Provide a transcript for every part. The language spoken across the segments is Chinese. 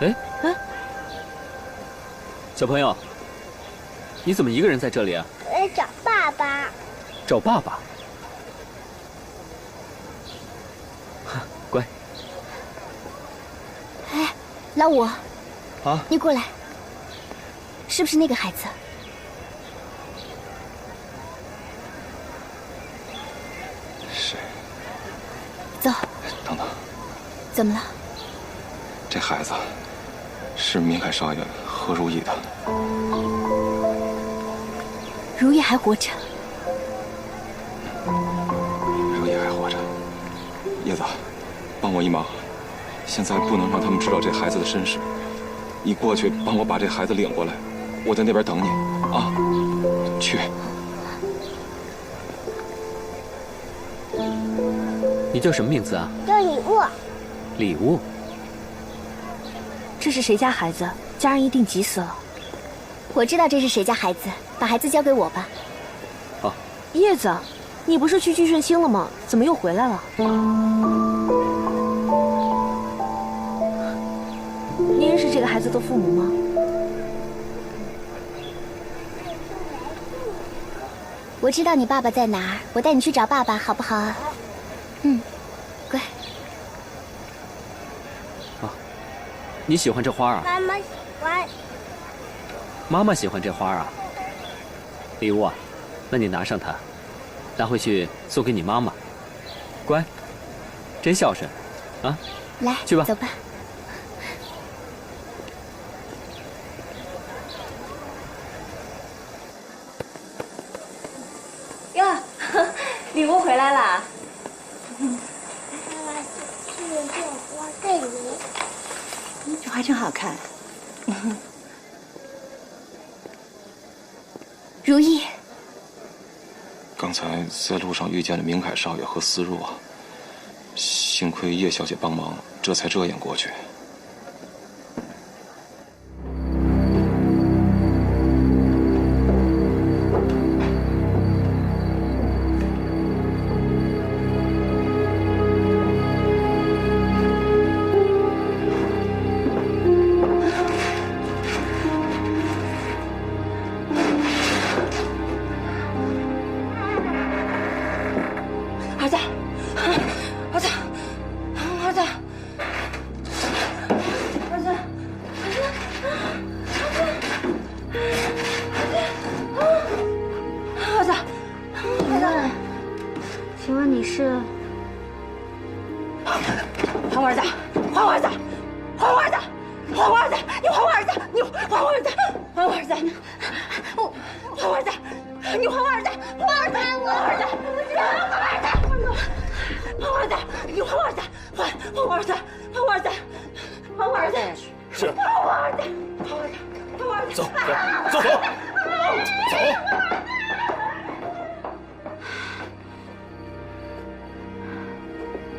哎，小朋友，你怎么一个人在这里啊？我在找爸爸。找爸爸？乖。哎，老五。啊？你过来。是不是那个孩子？是。走。等等。怎么了？这孩子是明凯少爷和如意的。如意还活着。如意还活着。叶子，帮我一忙，现在不能让他们知道这孩子的身世。你过去帮我把这孩子领过来，我在那边等你啊。去。你叫什么名字啊？叫礼物。礼物。这是谁家孩子？家人一定急死了。我知道这是谁家孩子，把孩子交给我吧。好。叶子，你不是去聚顺兴了吗？怎么又回来了？你认识这个孩子的父母吗？我知道你爸爸在哪儿，我带你去找爸爸，好不好啊？乖。你喜欢这花啊？妈妈喜欢。妈妈喜欢这花啊？礼物啊，那你拿上它，拿回去送给你妈妈。乖，真孝顺，啊！来，去吧，走吧。哟，礼物回来啦！妈妈去这花给你。这花真好看。如意，刚才在路上遇见了明凯少爷和思若，幸亏叶小姐帮忙，这才遮掩过去。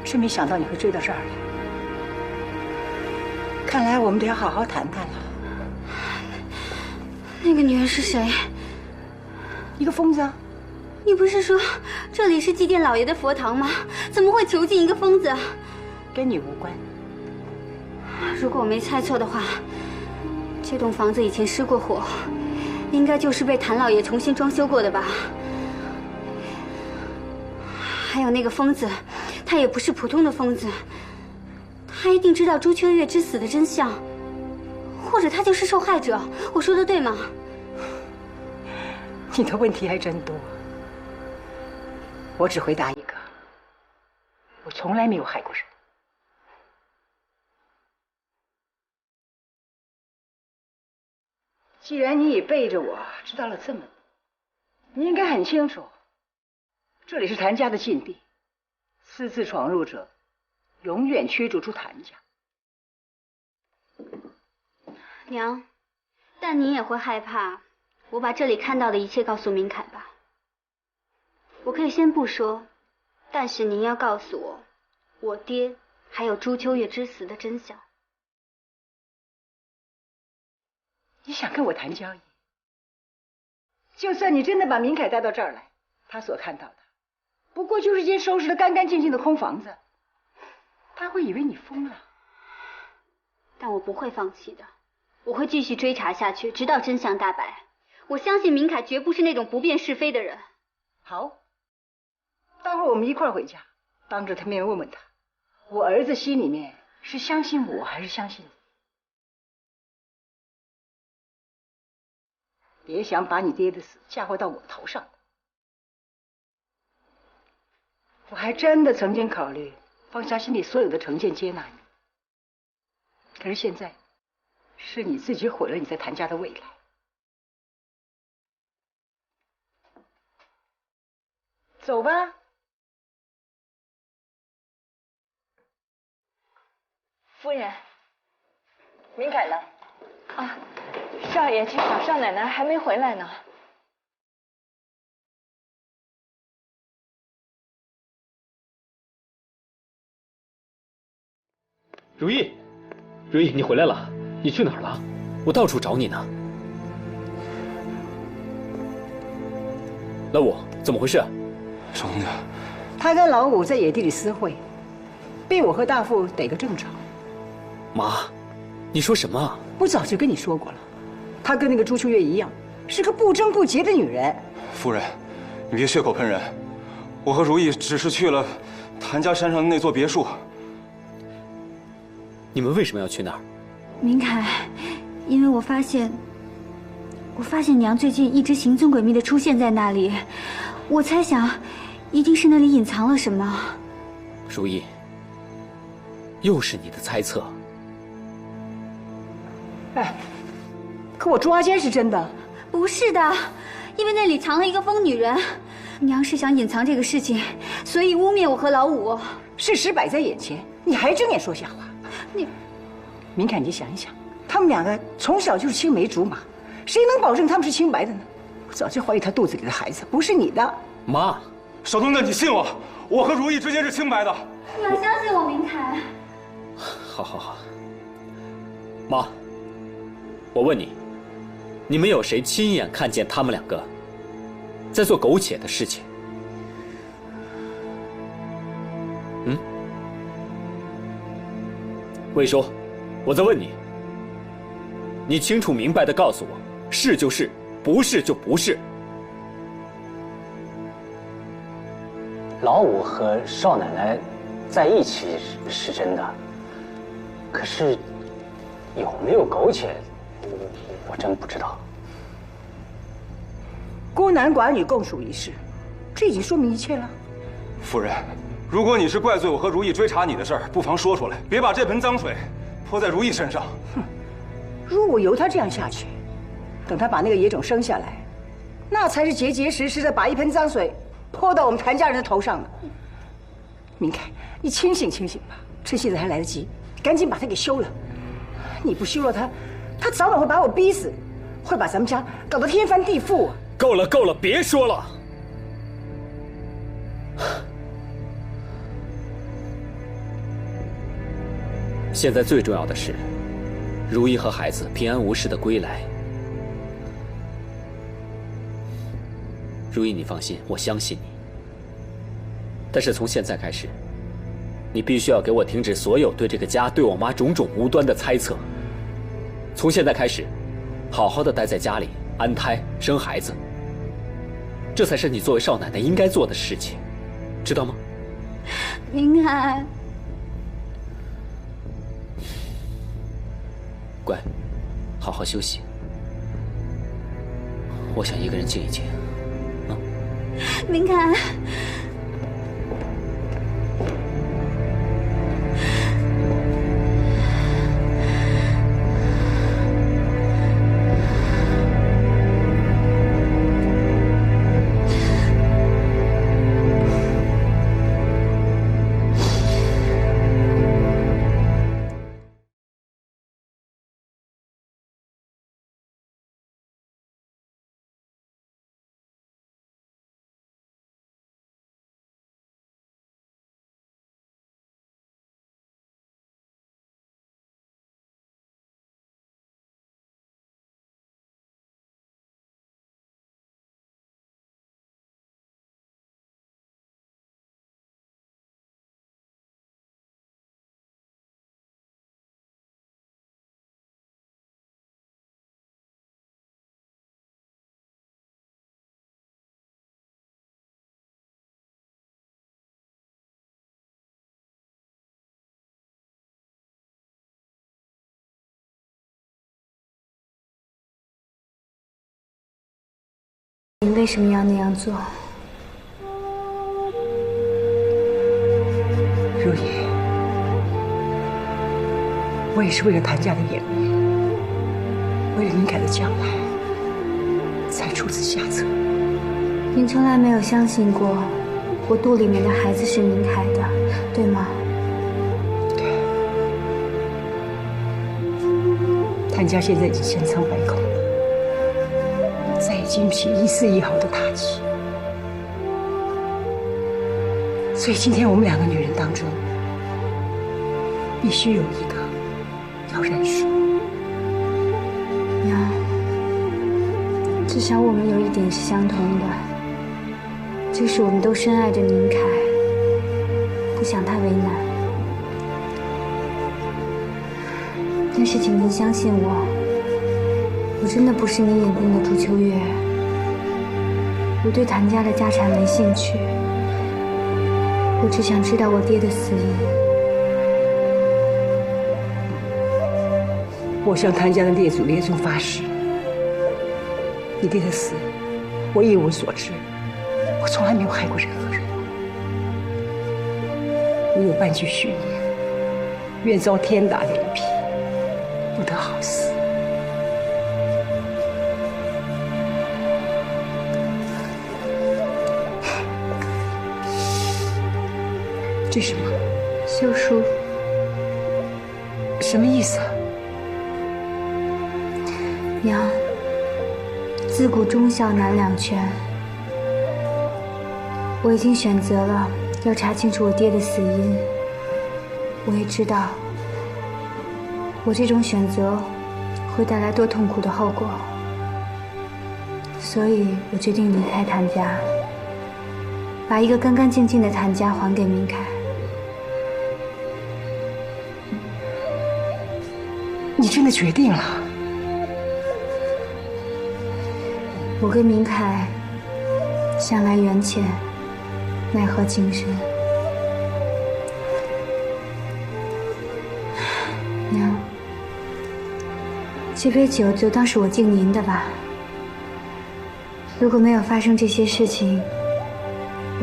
真没想到你会追到这儿来，看来我们得要好好谈谈了。那个女人是谁？一个疯子啊！你不是说这里是祭奠老爷的佛堂吗？怎么会囚禁一个疯子？跟你无关。如果我没猜错的话，这栋房子以前失过火，应该就是被谭老爷重新装修过的吧。还有那个疯子，他也不是普通的疯子，他一定知道朱秋月之死的真相，或者他就是受害者。我说的对吗？你的问题还真多。我只回答一个，我从来没有害过人。既然你已背着我知道了这么多，你应该很清楚，这里是谭家的禁地，私自闯入者永远驱逐出谭家。娘，但您也会害怕我把这里看到的一切告诉明凯吧？我可以先不说，但是您要告诉我，我爹还有朱秋月之死的真相。你想跟我谈交易？就算你真的把明凯带到这儿来，他所看到的不过就是一间收拾得干干净净的空房子，他会以为你疯了。但我不会放弃的，我会继续追查下去，直到真相大白。我相信明凯绝不是那种不辨是非的人。好，待会儿我们一块儿回家，当着他面问问他，我儿子心里面是相信我还是相信你？别想把你爹的死嫁祸到我头上。我还真的曾经考虑放下心里所有的成见，接纳你。可是现在，是你自己毁了你在谭家的未来。走吧。夫人，明凯呢？啊，少爷去找少奶奶，还没回来呢。如意，如意，你回来了？你去哪儿了？我到处找你呢。老五，怎么回事？少东家，他跟老五在野地里私会，被我和大富逮个正着。妈，你说什么？我早就跟你说过了，她跟那个朱秋月一样，是个不贞不洁的女人。夫人，你别血口喷人。我和如意只是去了谭家山上的那座别墅。你们为什么要去那儿？明凯，因为我发现娘最近一直行踪诡秘的出现在那里，我猜想，一定是那里隐藏了什么。如意，又是你的猜测。哎，可我捉奸是真的。不是的，因为那里藏了一个疯女人，娘是想隐藏这个事情，所以污蔑我和老五。事实摆在眼前，你还睁眼说瞎话？你，明凯，你想一想，他们两个从小就是青梅竹马，谁能保证他们是清白的呢？我早就怀疑他肚子里的孩子不是你的。妈，少东家，你信我，我和如意之间是清白的。你要相信我，明凯。好好好。妈，我问你，你们有谁亲眼看见他们两个在做苟且的事情？嗯？魏叔，我在问你，你清楚明白的告诉我，是就是，不是就不是。老五和少奶奶在一起是真的，可是有没有苟且，我真不知道。孤男寡女共处一室，这已经说明一切了。夫人，如果你是怪罪我和如意追查你的事儿，不妨说出来，别把这盆脏水泼在如意身上。哼，如果由他这样下去，等他把那个野种生下来，那才是结结实实的把一盆脏水泼到我们谭家人的头上呢。明凯，你清醒清醒吧，趁现在还来得及，赶紧把他给休了。你不休了他，他早晚会把我逼死，会把咱们家搞得天翻地覆啊！够了够了，别说了。现在最重要的是，如意和孩子平安无事的归来。如意，你放心，我相信你。但是从现在开始，你必须要给我停止所有对这个家、对我妈种种无端的猜测。从现在开始，好好的待在家里，安胎生孩子，这才是你作为少奶奶应该做的事情，知道吗？明凯，乖，好好休息。我想一个人静一静。明凯。你为什么要那样做？如意，我也是为了谭家的颜面，为了明凯的将来，才出此下策。您从来没有相信过我肚里面的孩子是明凯的，对吗？对。谭家现在已经千疮百孔了，再也经不起一丝一毫的打击。所以今天我们两个女人当中，必须有一个要认输。娘，至少我们有一点是相同的，就是我们都深爱着宁凯，不想他为难。但是请您相信我真的不是你眼中的朱秋月。我对谭家的家产没兴趣，我只想知道我爹的死因。我向谭家的列祖列宗发誓，你爹的死，我一无所知，我从来没有害过任何人。如有半句虚言，愿遭天打雷劈，不得好死。这是什么？休书。什么意思啊？娘，自古忠孝难两全，我已经选择了要查清楚我爹的死因。我也知道，我这种选择会带来多痛苦的后果，所以我决定离开谭家，把一个干干净净的谭家还给明凯。你真的决定了？我跟明凯向来缘浅，奈何情深。娘，这杯酒就当是我敬您的吧。如果没有发生这些事情，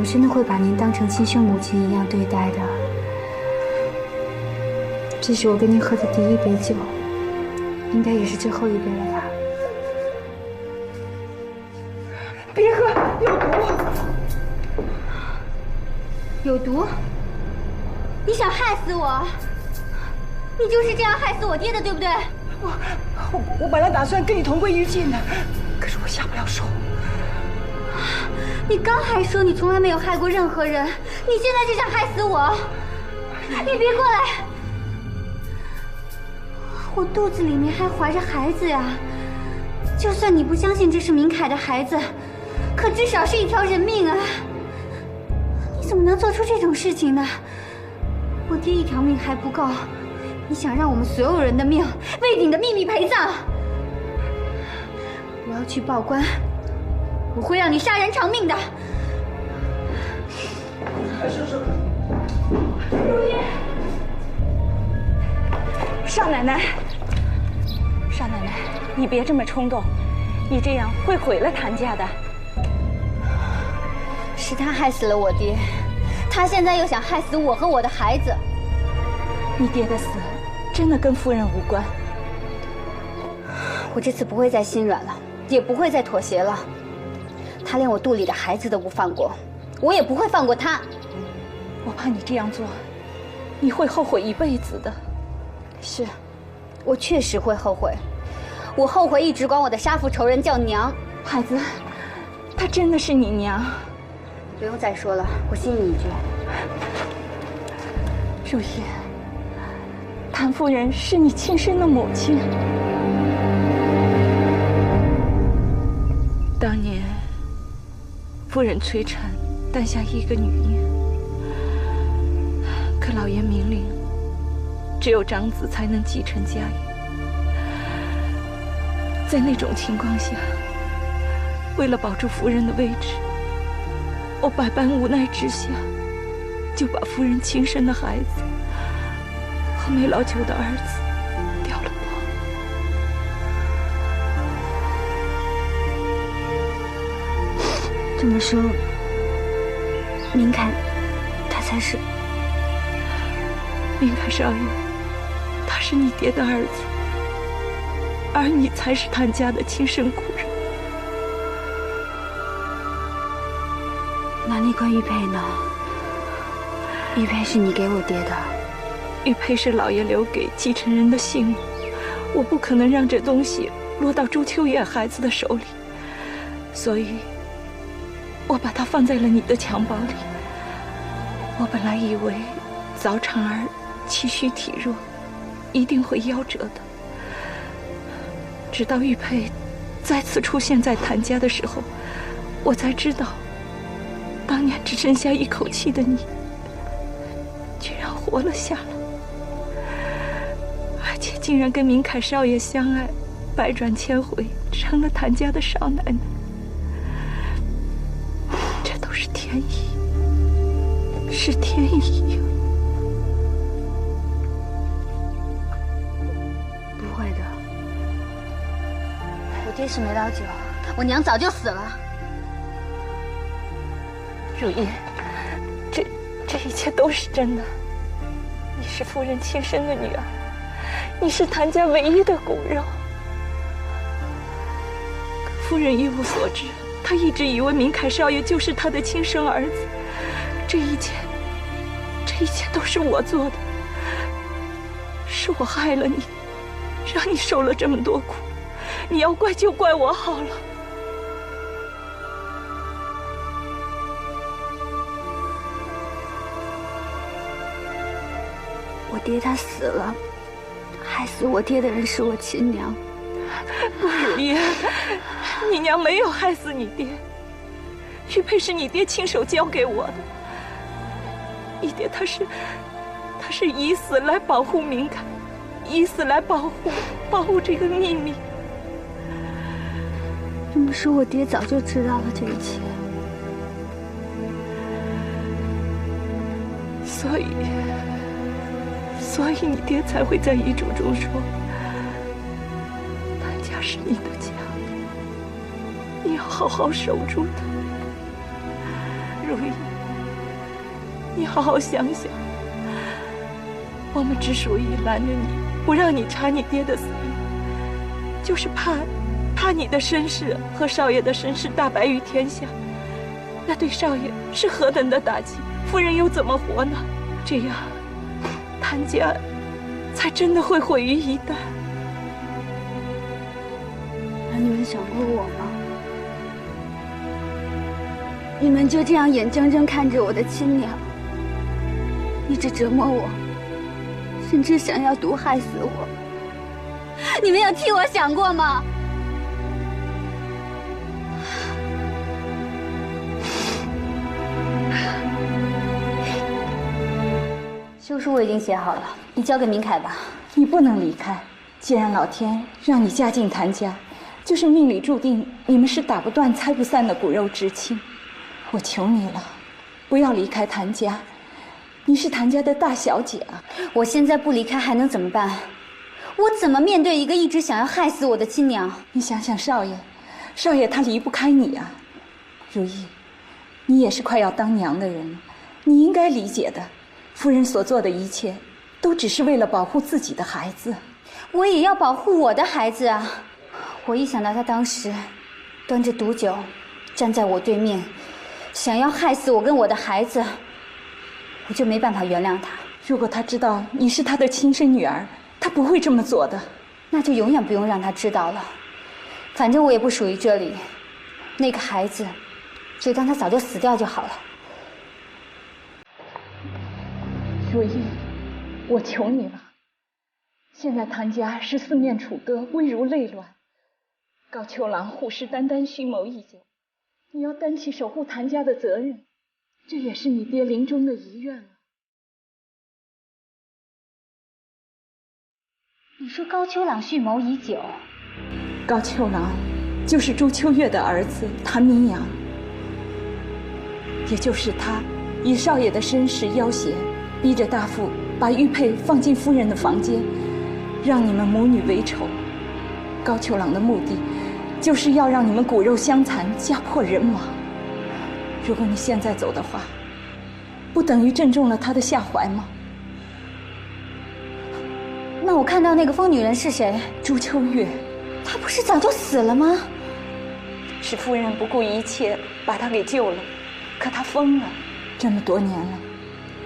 我真的会把您当成亲生母亲一样对待的。这是我跟您喝的第一杯酒，应该也是最后一杯了吧。别喝，有毒！有毒？你想害死我？你就是这样害死我爹的，对不对？我本来打算跟你同归于尽的，可是我下不了手。你刚还说你从来没有害过任何人，你现在就想害死我？你别过来！我肚子里面还怀着孩子呀，就算你不相信这是明凯的孩子，可至少是一条人命啊！你怎么能做出这种事情呢？我爹一条命还不够，你想让我们所有人的命为你的秘密陪葬？我要去报官，我会让你杀人偿命的。如意，少奶奶，少奶奶，你别这么冲动，你这样会毁了谭家的。是他害死了我爹，他现在又想害死我和我的孩子。你爹的死真的跟夫人无关。我这次不会再心软了，也不会再妥协了。他连我肚里的孩子都不放过，我也不会放过他。我怕你这样做，你会后悔一辈子的。是，我确实会后悔。我后悔一直管我的杀父仇人叫娘。孩子，她真的是你娘。不用再说了，我信你一句。如意，谭夫人是你亲生的母亲。当年，夫人催产，诞下一个女婴，可老爷明令，只有长子才能继承家业。在那种情况下，为了保住夫人的位置，我百般无奈之下，就把夫人亲生的孩子和没老久的儿子掉了包。这么说，明凯他才是明凯少爷，他是你爹的儿子，而你才是谭家的亲生骨肉。那那块玉佩呢？玉佩是你给我爹的。玉佩是老爷留给继承人的信物，我不可能让这东西落到朱秋月孩子的手里，所以我把它放在了你的襁褓里。我本来以为早产儿气虚体弱，一定会夭折的，直到玉佩再次出现在谭家的时候，我才知道，当年只剩下一口气的你，居然活了下来，而且竟然跟明凯少爷相爱，百转千回，成了谭家的少奶奶。这都是天意，是天意呀！不会的，我爹是没老久，我娘早就死了。如意，这一切都是真的。你是夫人亲生的女儿，你是谭家唯一的骨肉。可夫人一无所知，她一直以为明凯少爷就是她的亲生儿子。这一切都是我做的，是我害了你，让你受了这么多苦。你要怪就怪我好了。我爹他死了，害死我爹的人是我亲娘。如意，你娘没有害死你爹，玉佩是你爹亲手交给我的。你爹他是以死来保护明凯，以死来保护这个秘密。这么说，我爹早就知道了这一切。所以你爹才会在遗嘱中说，谭家是你的家，你要好好守住它。如意，你好好想想，我们之所以拦着你，不让你查你爹的死因，就是怕你的身世和少爷的身世大白于天下，那对少爷是何等的打击，夫人又怎么活呢？这样，谭家才真的会毁于一旦。那你们想过我吗？你们就这样眼睁睁看着我的亲娘一直折磨我，甚至想要毒害死我，你们有替我想过吗？休书我已经写好了，你交给明凯吧。你不能离开，既然老天让你嫁进谭家，就是命里注定你们是打不断拆不散的骨肉至亲。我求你了，不要离开谭家，你是谭家的大小姐啊！我现在不离开还能怎么办？我怎么面对一个一直想要害死我的亲娘？你想想少爷他离不开你啊。如意，你也是快要当娘的人了，你应该理解的。夫人所做的一切，都只是为了保护自己的孩子。我也要保护我的孩子啊！我一想到他当时端着毒酒站在我对面，想要害死我跟我的孩子，我就没办法原谅他。如果他知道你是他的亲生女儿，他不会这么做的。那就永远不用让他知道了。反正我也不属于这里，那个孩子就当他早就死掉就好了。如意，我求你了，现在谭家是四面楚歌，危如累卵。高秋郎虎视眈眈，蓄谋已久，你要担起守护谭家的责任，这也是你爹临终的遗愿了。你说高秋郎蓄谋已久？高秋郎就是朱秋月的儿子谭明阳，也就是他以少爷的身世要挟，逼着大富把玉佩放进夫人的房间，让你们母女为仇。高秋郎的目的就是要让你们骨肉相残，家破人亡。如果你现在走的话，不等于正中了他的下怀吗？那我看到那个疯女人是谁？朱秋月。她不是早就死了吗？是夫人不顾一切把她给救了，可她疯了。这么多年了，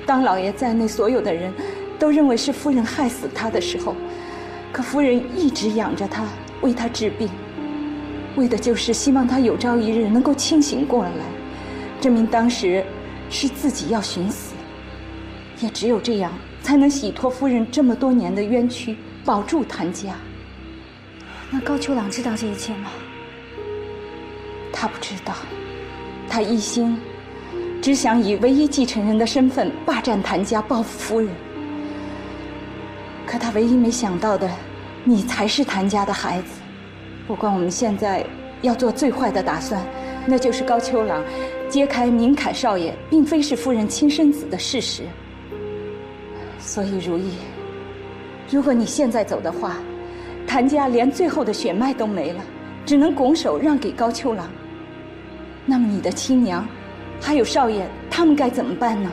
当老爷在内所有的人都认为是夫人害死他的时候，可夫人一直养着他，为他治病，为的就是希望他有朝一日能够清醒过来，证明当时是自己要寻死，也只有这样才能洗脱夫人这么多年的冤屈，保住谭家。那高秋朗知道这一切吗？他不知道，他一心只想以唯一继承人的身份霸占谭家，报复夫人。可他唯一没想到的，你才是谭家的孩子。不过我们现在要做最坏的打算，那就是高秋朗揭开明凯少爷并非是夫人亲生子的事实。所以如意，如果你现在走的话，谭家连最后的血脉都没了，只能拱手让给高秋朗。那么你的亲娘还有少爷他们该怎么办呢？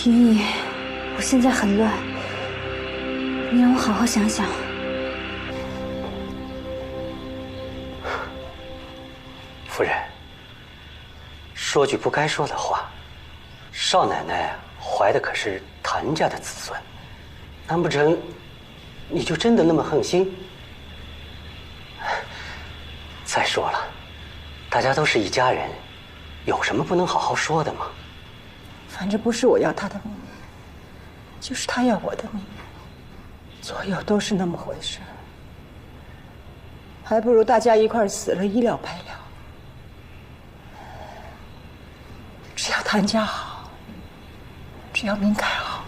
云姨，我现在很乱，你让我好好想想。夫人，说句不该说的话，少奶奶怀的可是谭家的子孙，难不成你就真的那么横心？再说了，大家都是一家人，有什么不能好好说的吗？反正不是我要他的命，就是他要我的命，左右都是那么回事，还不如大家一块儿死了，一了百了。只要谭家好，只要明凯好。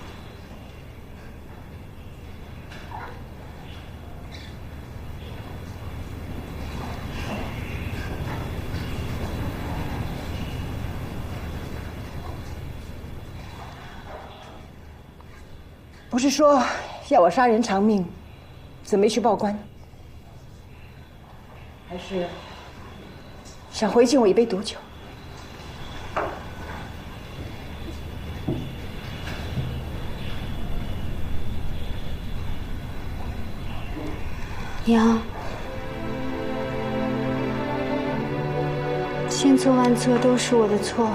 不是说要我杀人偿命，怎么没去报官？还是想回敬我一杯毒酒？娘，千错万错都是我的错，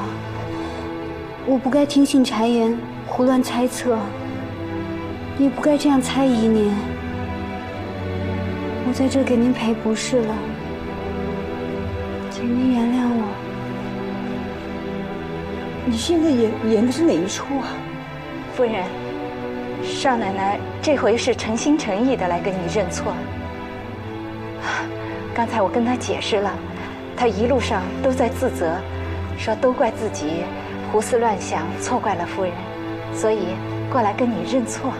我不该听信谗言，胡乱猜测，也不该这样猜疑您。我在这给您赔不是了，请您原谅我。你现在演的是哪一出啊？夫人，少奶奶这回是诚心诚意的来跟你认错。刚才我跟她解释了，她一路上都在自责，说都怪自己胡思乱想，错怪了夫人，所以过来跟你认错。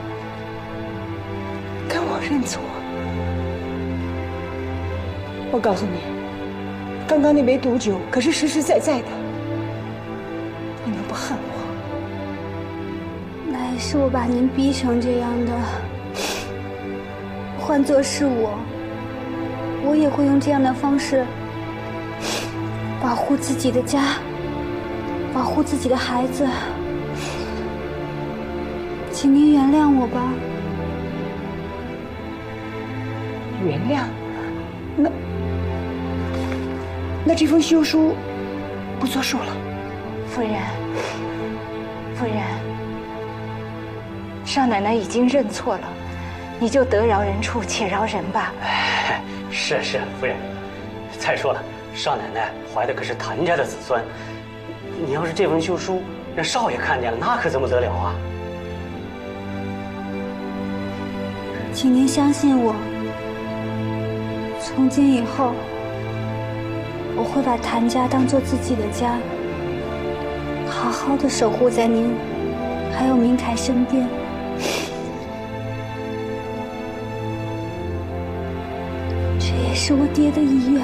跟我认错？我告诉你，刚刚那杯毒酒可是实实在在的，你能不恨我？那也是我把您逼成这样的，换作是我也会用这样的方式保护自己的家，保护自己的孩子。请您原谅我吧。原谅？那这封休书不作数了。夫人，少奶奶已经认错了，你就得饶人处且饶人吧。是夫人。再说了，少奶奶怀的可是谭家的子孙，你要是这封休书让少爷看见了，那可怎么得了啊？请您相信我，从今以后，我会把谭家当做自己的家，好好的守护在您还有明凯身边。这也是我爹的遗愿。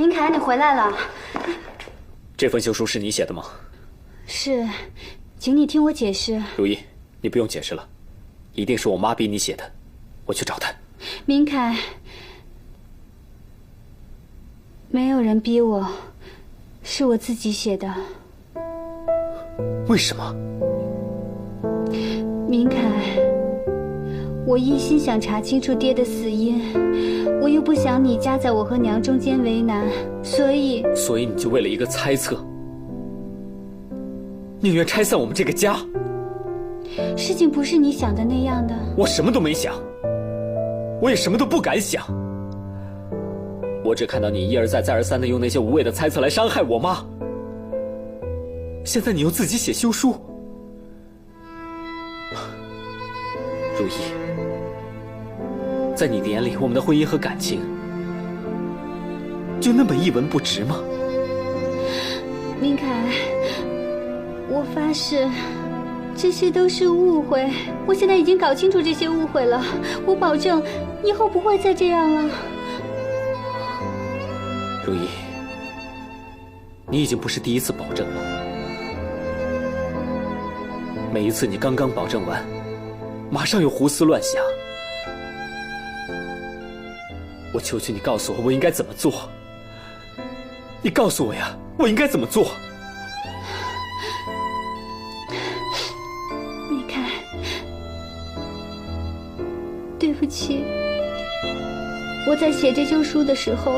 明凯，你回来了。这封休书是你写的吗？是，请你听我解释。如意，你不用解释了，一定是我妈逼你写的，我去找她。明凯，没有人逼我，是我自己写的。为什么？明凯，我一心想查清楚爹的死因，我又不想你夹在我和娘中间为难，所以你就为了一个猜测，宁愿拆散我们这个家？事情不是你想的那样的。我什么都没想，我也什么都不敢想。我只看到你一而再再而三的用那些无谓的猜测来伤害我妈。现在你又自己写休书，如意，在你的眼里，我们的婚姻和感情就那么一文不值吗？明凯，我发誓，这些都是误会。我现在已经搞清楚这些误会了，我保证以后不会再这样了。如意，你已经不是第一次保证了。每一次你刚刚保证完，马上又胡思乱想。我求求你告诉我，我应该怎么做？你告诉我呀，我应该怎么做？明凯，对不起，我在写这休书的时候，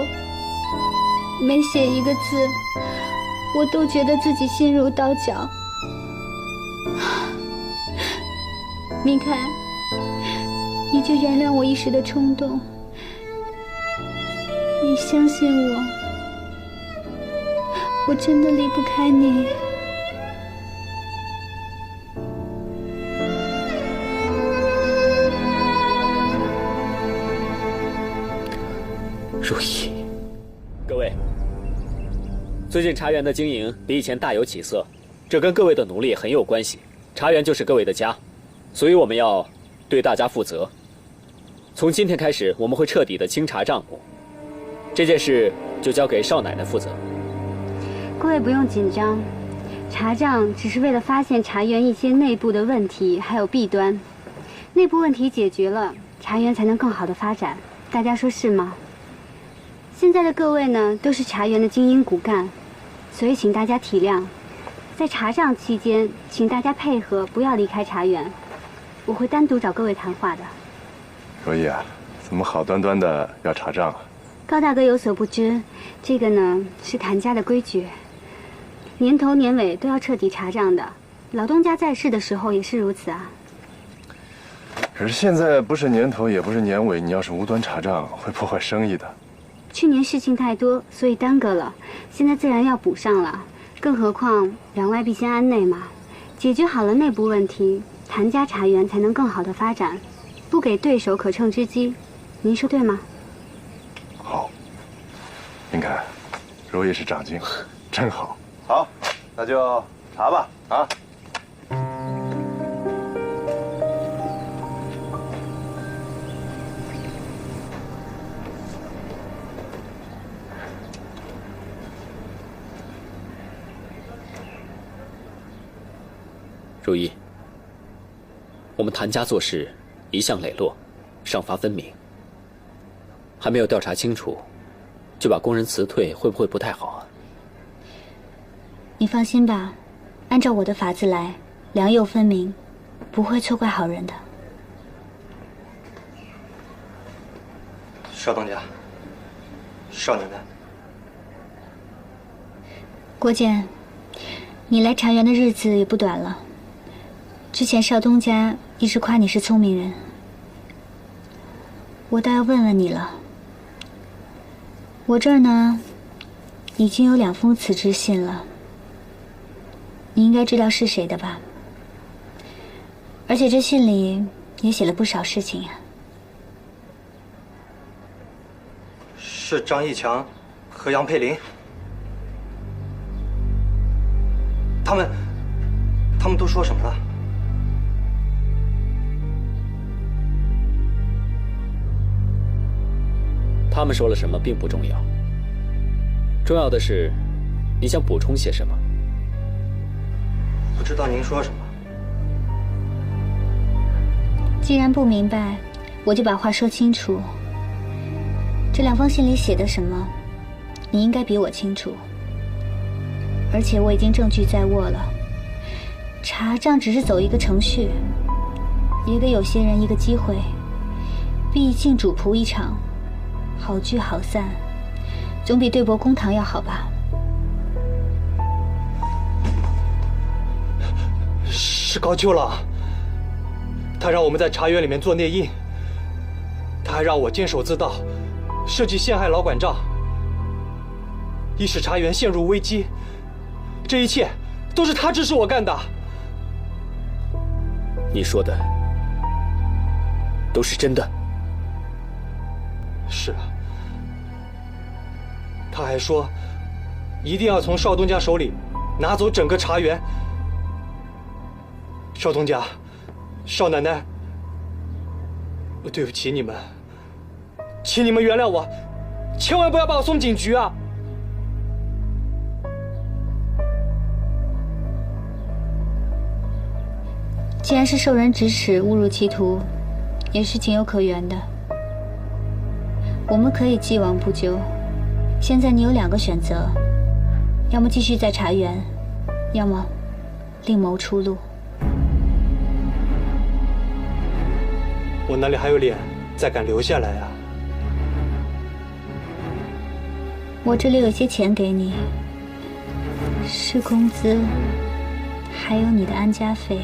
每写一个字，我都觉得自己心如刀绞。明凯，你就原谅我一时的冲动，你相信我，我真的离不开你。如意，各位，最近茶园的经营比以前大有起色，这跟各位的努力很有关系。茶园就是各位的家，所以我们要对大家负责。从今天开始，我们会彻底的清查账目，这件事就交给少奶奶负责。各位不用紧张，查账只是为了发现茶园一些内部的问题还有弊端，内部问题解决了，茶园才能更好的发展。大家说是吗？现在的各位呢，都是茶园的精英骨干，所以请大家体谅。在查账期间，请大家配合，不要离开茶园。我会单独找各位谈话的。如意啊，怎么好端端的要查账啊？高大哥有所不知，这个呢是谭家的规矩，年头年尾都要彻底查账的。老东家在世的时候也是如此啊。可是现在不是年头，也不是年尾，你要是无端查账，会破坏生意的。去年事情太多，所以耽搁了，现在自然要补上了。更何况攘外必先安内嘛，解决好了内部问题，谭家茶园才能更好的发展，不给对手可乘之机。您说对吗？好，您看，如意是长进，真好。好，那就查吧啊。如意，我们谭家做事一向磊落，赏罚分明。还没有调查清楚，就把工人辞退，会不会不太好啊？你放心吧，按照我的法子来，良莠分明，不会错怪好人的。少东家，少奶奶，郭健，你来茶园的日子也不短了。之前少东家一直夸你是聪明人，我倒要问问你了。我这儿呢，已经有2封辞职信了，你应该知道是谁的吧？而且这信里也写了不少事情呀。是张义强和杨佩林，他们都说什么了？他们说了什么并不重要，重要的是，你想补充些什么？不知道您说什么。既然不明白，我就把话说清楚。这2封信里写的什么，你应该比我清楚。而且我已经证据在握了，查账只是走一个程序，也给有些人一个机会。毕竟主仆一场，好聚好散，总比对簿公堂要好吧？是高秋郎，他让我们在茶园里面做内应，他还让我监守自盗，设计陷害老管账，以使茶园陷入危机。这一切都是他指使我干的。你说的都是真的？是啊。他还说，一定要从少东家手里拿走整个茶园。少东家，少奶奶，我对不起你们，请你们原谅我，千万不要把我送警局啊！既然是受人指使误入歧途，也是情有可原的。我们可以既往不咎。现在你有2个选择，要么继续在茶园，要么另谋出路。我哪里还有脸再敢留下来啊？我这里有些钱给你，是工资，还有你的安家费。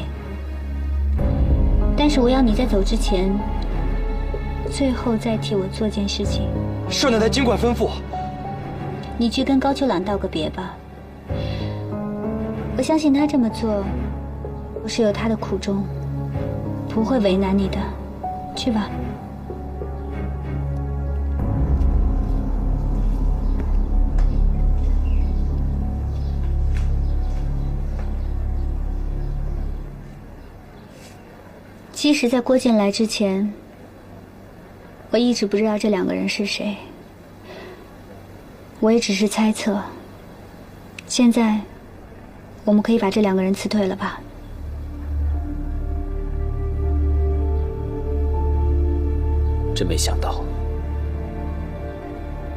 但是我要你在走之前，最后再替我做件事情。少奶奶尽管吩咐。你去跟高秋朗道个别吧。我相信他这么做是有他的苦衷，不会为难你的。去吧。其实，在郭靖来之前，我一直不知道这2个人是谁，我也只是猜测。现在，我们可以把这2个人辞退了吧？真没想到，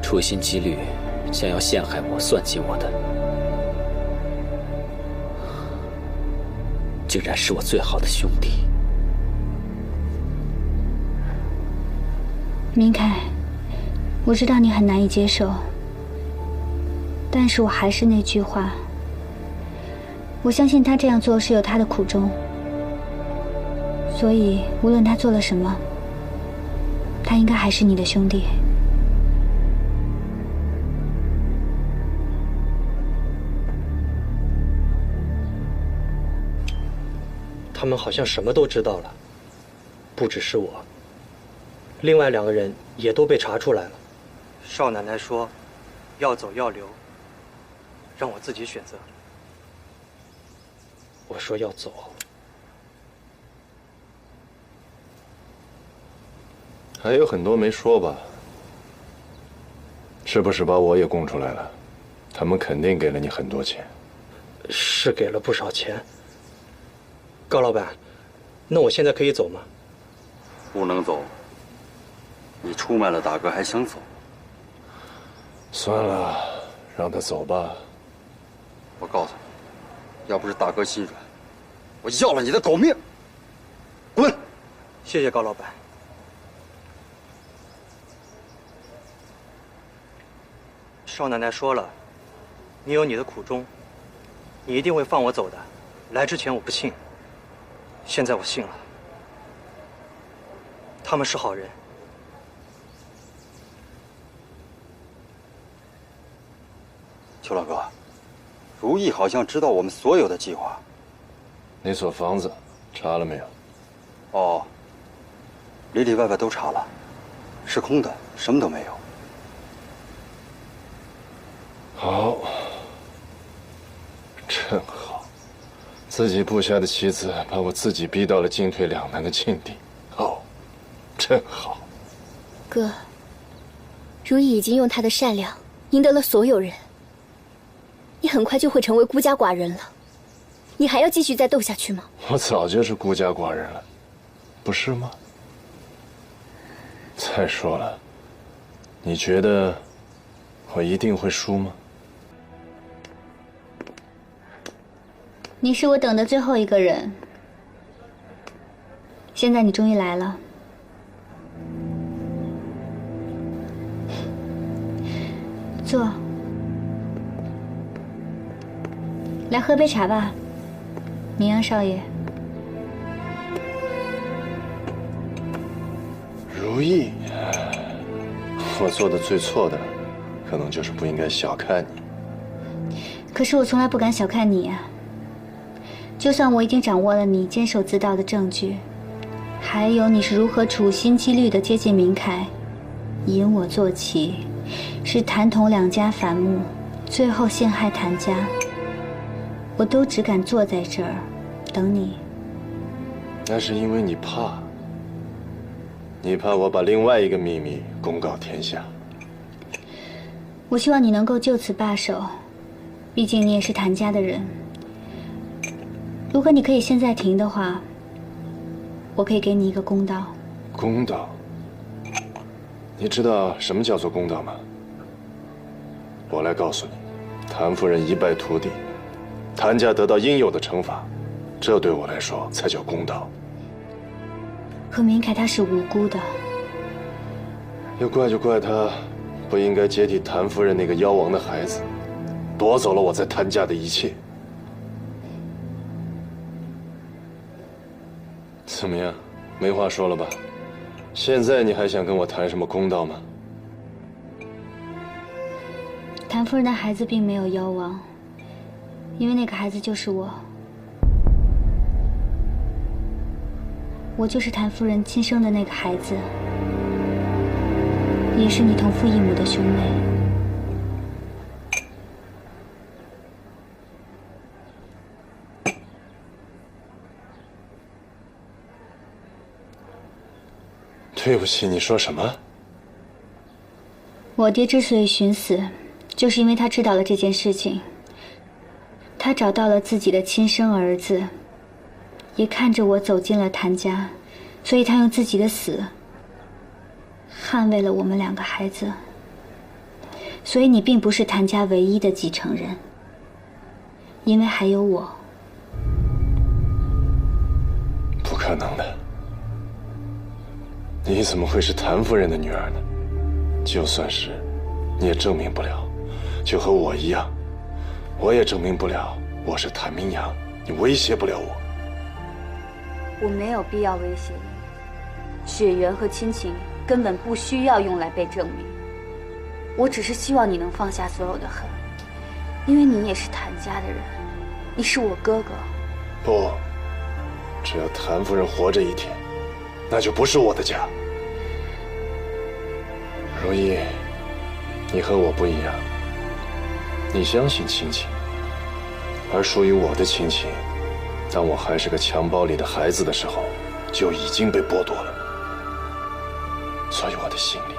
处心积虑想要陷害我、算计我的，竟然是我最好的兄弟。明凯，我知道你很难以接受，但是我还是那句话，我相信他这样做是有他的苦衷，所以无论他做了什么，他应该还是你的兄弟。他们好像什么都知道了，不只是我，另外2个人也都被查出来了。少奶奶说，要走要留，让我自己选择。我说要走。还有很多没说吧？是不是把我也供出来了？他们肯定给了你很多钱。是给了不少钱。高老板，那我现在可以走吗？不能走。你出卖了大哥还想走？算了，让他走吧。我告诉你，要不是大哥心软，我要了你的狗命！滚！谢谢高老板。少奶奶说了，你有你的苦衷，你一定会放我走的。来之前我不信，现在我信了。他们是好人。邱老哥，如意好像知道我们所有的计划。那所房子查了没有？哦，里里外外都查了，是空的，什么都没有。好，真好，自己部下的妻子把我自己逼到了进退两难的境地。好，真好。哥，如意已经用她的善良赢得了所有人，很快就会成为孤家寡人了，你还要继续再斗下去吗？我早就是孤家寡人了，不是吗？再说了，你觉得我一定会输吗？你是我等的最后一个人，现在你终于来了。坐，来喝杯茶吧，明阳少爷。如意，我做的最错的，可能就是不应该小看你。可是我从来不敢小看你啊！就算我已经掌握了你监守自盗的证据，还有你是如何处心积虑地接近明凯，引我坐骑，使谭童两家反目，最后陷害谭家，我都只敢坐在这儿等你。那是因为你怕，你怕我把另外一个秘密公告天下。我希望你能够就此罢手，毕竟你也是谭家的人。如果你可以现在停的话，我可以给你一个公道。公道？你知道什么叫做公道吗？我来告诉你，谭夫人一败涂地，谭家得到应有的惩罚，这对我来说才叫公道。可明凯他是无辜的，要怪就怪他不应该接替谭夫人那个夭亡的孩子，夺走了我在谭家的一切。怎么样，没话说了吧？现在你还想跟我谈什么公道吗？谭夫人的孩子并没有夭亡，因为那个孩子就是我。我就是谭夫人亲生的那个孩子，也是你同父异母的兄妹。对不起，你说什么？我爹之所以寻死，就是因为他知道了这件事情。他找到了自己的亲生儿子，也看着我走进了谭家，所以他用自己的死捍卫了我们两个孩子。所以你并不是谭家唯一的继承人，因为还有我。不可能的。你怎么会是谭夫人的女儿呢？就算是，你也证明不了，就和我一样，我也证明不了我是谭明阳，你威胁不了我。我没有必要威胁你，血缘和亲情根本不需要用来被证明。我只是希望你能放下所有的恨，因为你也是谭家的人，你是我哥哥。不，只要谭夫人活着一天，那就不是我的家。如意，你和我不一样，你相信亲情，而属于我的亲情，当我还是个襁褓里的孩子的时候，就已经被剥夺了。所以我的心里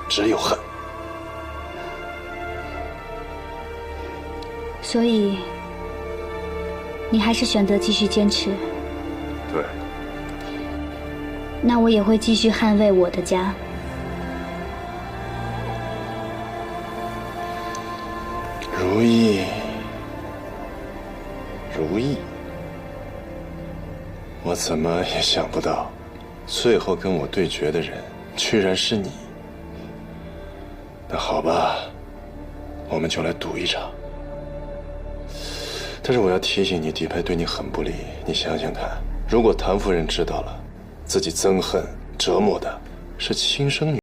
只有恨。所以，你还是选择继续坚持。对。那我也会继续捍卫我的家。如意，如意，我怎么也想不到，最后跟我对决的人居然是你。那好吧，我们就来赌一场。但是我要提醒你，底牌对你很不利。你想想看，如果谭夫人知道了，自己憎恨、折磨的是亲生女。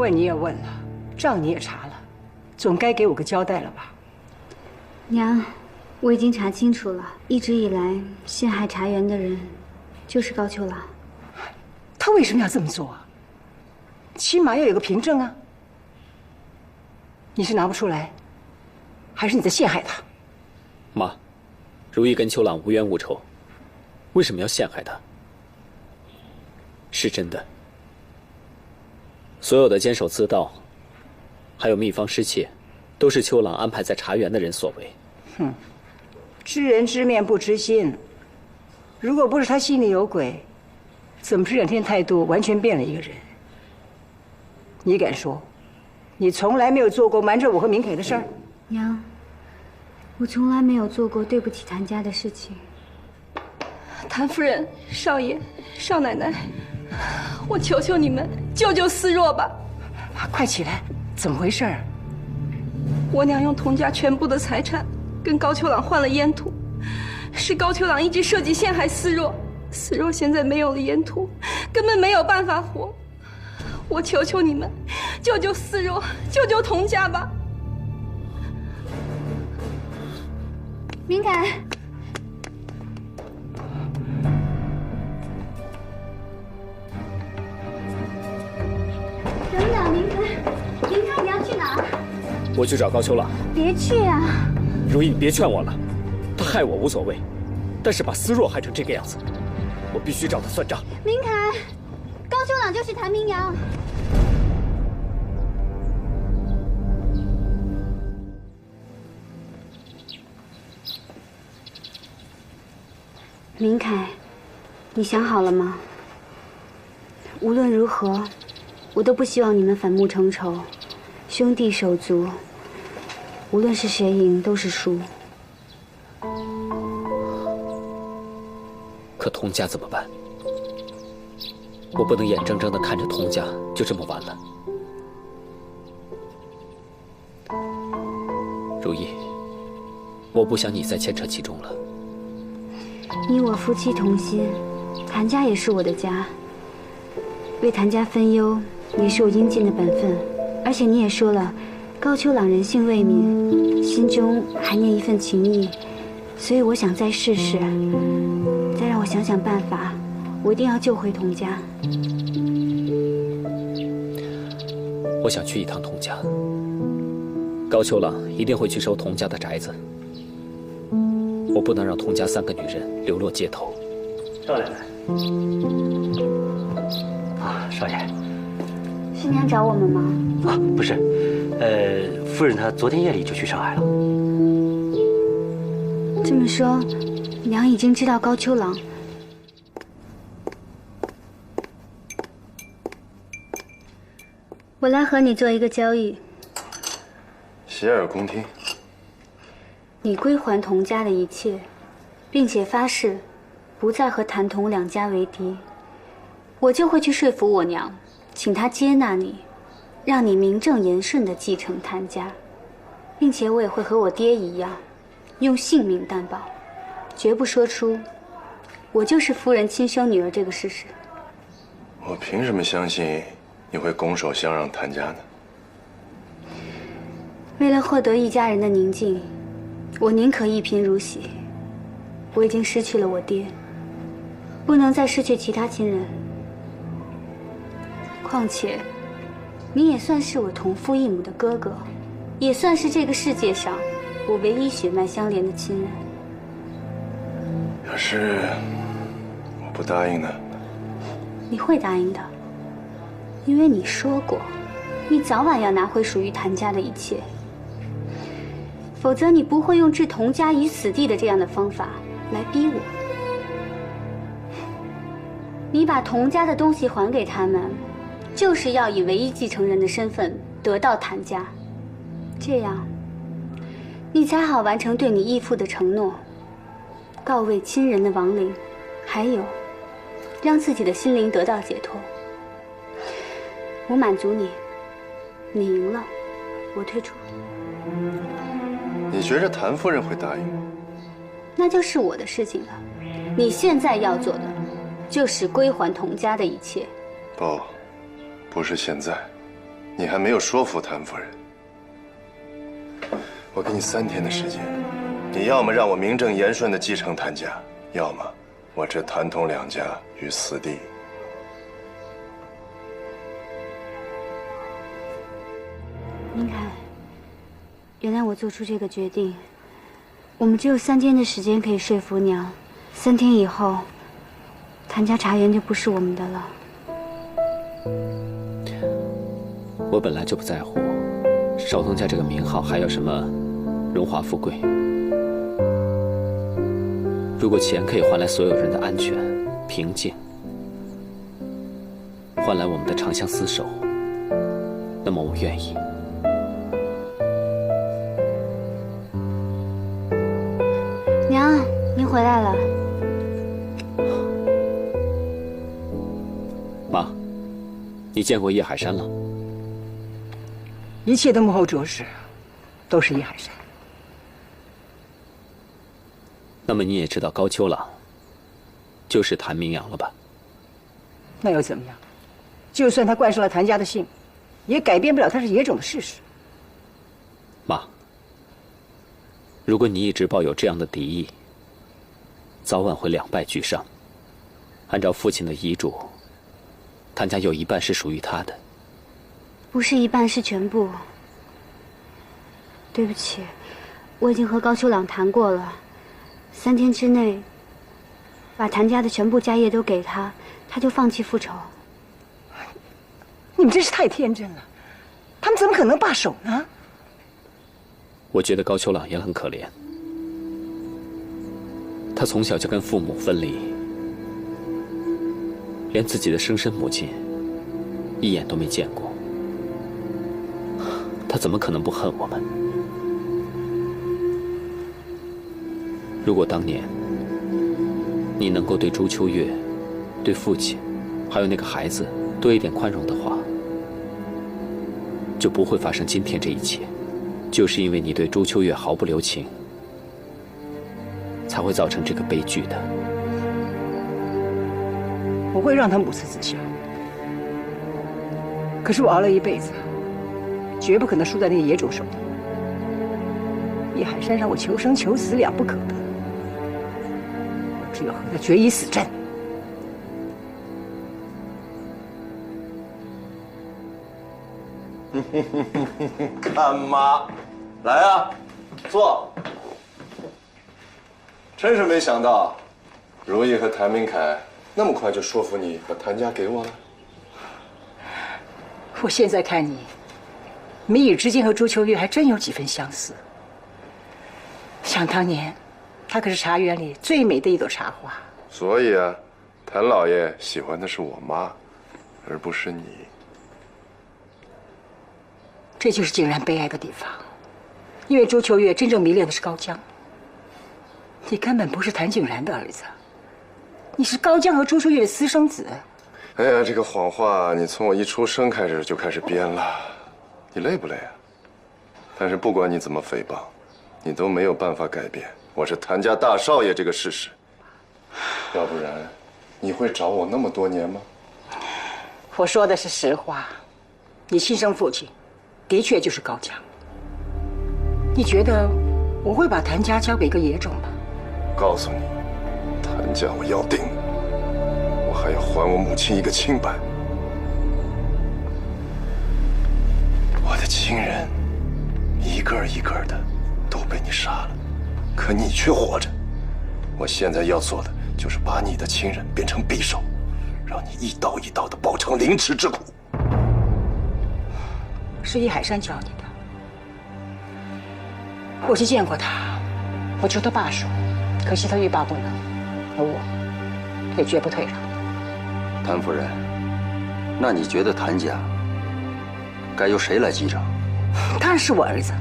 问你也问了，账你也查了，总该给我个交代了吧？娘，我已经查清楚了，一直以来陷害茶园的人就是高秋郎。他为什么要这么做啊？起码要有个凭证啊！你是拿不出来，还是你在陷害他？妈，如意跟秋朗无冤无仇，为什么要陷害他？是真的。所有的监守自盗，还有秘方失窃，都是秋朗安排在茶园的人所为。哼，知人知面不知心。如果不是他心里有鬼，怎么这2天态度完全变了一个人？你敢说，你从来没有做过瞒着我和明凯的事儿？娘，我从来没有做过对不起谭家的事情。谭夫人、少爷、少奶奶，我求求你们救救思若吧！快起来，怎么回事？我娘用童家全部的财产跟高秋朗换了烟土，是高秋朗一直设计陷害思若。思若现在没有了烟土，根本没有办法活。我求求你们，救救思若，救救童家吧！明凯，等等，明凯，明凯，你要去哪儿？我去找高秋朗。别去啊！如意，你别劝我了，他害我无所谓，但是把思若害成这个样子，我必须找他算账。明凯，高秋朗就是谭明阳。明凯，你想好了吗？无论如何，我都不希望你们反目成仇，兄弟手足，无论是谁赢都是输。可童家怎么办？我不能眼睁睁地看着童家就这么完了。如意，我不想你再牵扯其中了。你我夫妻同心，谭家也是我的家。为谭家分忧，也是我应尽的本分。而且你也说了，高秋朗人性未泯，心中还念一份情谊，所以我想再试试，再让我想想办法，我一定要救回童家。我想去一趟童家，高秋朗一定会去收童家的宅子。我不能让童家3个女人流落街头。少奶奶，啊，少爷，是娘找我们吗？啊，不是，夫人她昨天夜里就去上海了。这么说，娘已经知道高秋朗。我来和你做一个交易。洗耳恭听。你归还童家的一切，并且发誓不再和谭童2家为敌，我就会去说服我娘，请她接纳你，让你名正言顺地继承谭家，并且我也会和我爹一样，用性命担保，绝不说出我就是夫人亲生女儿这个事实。我凭什么相信你会拱手相让谭家呢？为了获得一家人的宁静，我宁可一贫如洗。我已经失去了我爹，不能再失去其他亲人。况且，你也算是我同父异母的哥哥，也算是这个世界上我唯一血脉相连的亲人。要是我不答应呢？你会答应的，因为你说过，你早晚要拿回属于谭家的一切。否则你不会用置童家于死地的这样的方法来逼我。你把童家的东西还给他们，就是要以唯一继承人的身份得到谭家，这样你才好完成对你义父的承诺，告慰亲人的亡灵，还有让自己的心灵得到解脱。我满足你，你赢了，我退出。你觉着谭夫人会答应吗？那就是我的事情了。你现在要做的，就是归还童家的一切。不是现在，你还没有说服谭夫人。我给你3天的时间，你要么让我名正言顺地继承谭家，要么我置谭童两家于死地。明凯，原来我做出这个决定，我们只有3天的时间可以说服娘，3天以后，谭家茶园就不是我们的了。我本来就不在乎少东家这个名号还有什么荣华富贵。如果钱可以换来所有人的安全、平静，换来我们的长相厮守，那么我愿意。娘，您回来了。妈，你见过叶海山了？一切的幕后主使都是叶海山。那么你也知道高秋朗就是谭明阳了吧？那又怎么样？就算他冠上了谭家的姓，也改变不了他是野种的事实。妈，如果你一直抱有这样的敌意，早晚会两败俱伤。按照父亲的遗嘱，谭家有一半是属于他的。不是一半，是全部。对不起，我已经和高秋朗谈过了，3天之内把谭家的全部家业都给他，他就放弃复仇。你们真是太天真了，他们怎么可能罢手呢？我觉得高秋朗也很可怜，他从小就跟父母分离，连自己的生身母亲一眼都没见过，他怎么可能不恨我们？如果当年你能够对朱秋月、对父亲，还有那个孩子多一点宽容的话，就不会发生今天这一切。就是因为你对朱秋月毫不留情，才会造成这个悲剧的。我会让他母慈子孝，可是我熬了一辈子，绝不可能输在那个野种手里。叶海山让我求生求死两不可得，只有和他决一死战。看妈，来啊，坐。真是没想到，如意和谭明凯那么快就说服你把谭家给我了。我现在看你，米雨之间和朱秋月还真有几分相似。想当年，她可是茶园里最美的一朵茶花。所以啊，谭老爷喜欢的是我妈，而不是你。这就是景然悲哀的地方，因为朱秋月真正迷恋的是高江，你根本不是谭景然的儿子，你是高江和朱秋月的私生子。哎呀，这个谎话你从我一出生开始就开始编了，你累不累啊？但是不管你怎么诽谤，你都没有办法改变我是谭家大少爷这个事实。要不然，你会找我那么多年吗？我说的是实话，你亲生父亲的确就是高江。你觉得我会把谭家交给一个野种吗？告诉你，谭家我要定了，我还要还我母亲一个清白。我的亲人一个一个的都被你杀了，可你却活着。我现在要做的就是把你的亲人变成匕首，让你一刀一刀的饱尝凌迟之苦。是叶海山教你的。我去见过他，我求他罢手，可惜他欲罢不能，而我也绝不退让。谭夫人，那你觉得谭家该由谁来继承？当然是我儿子，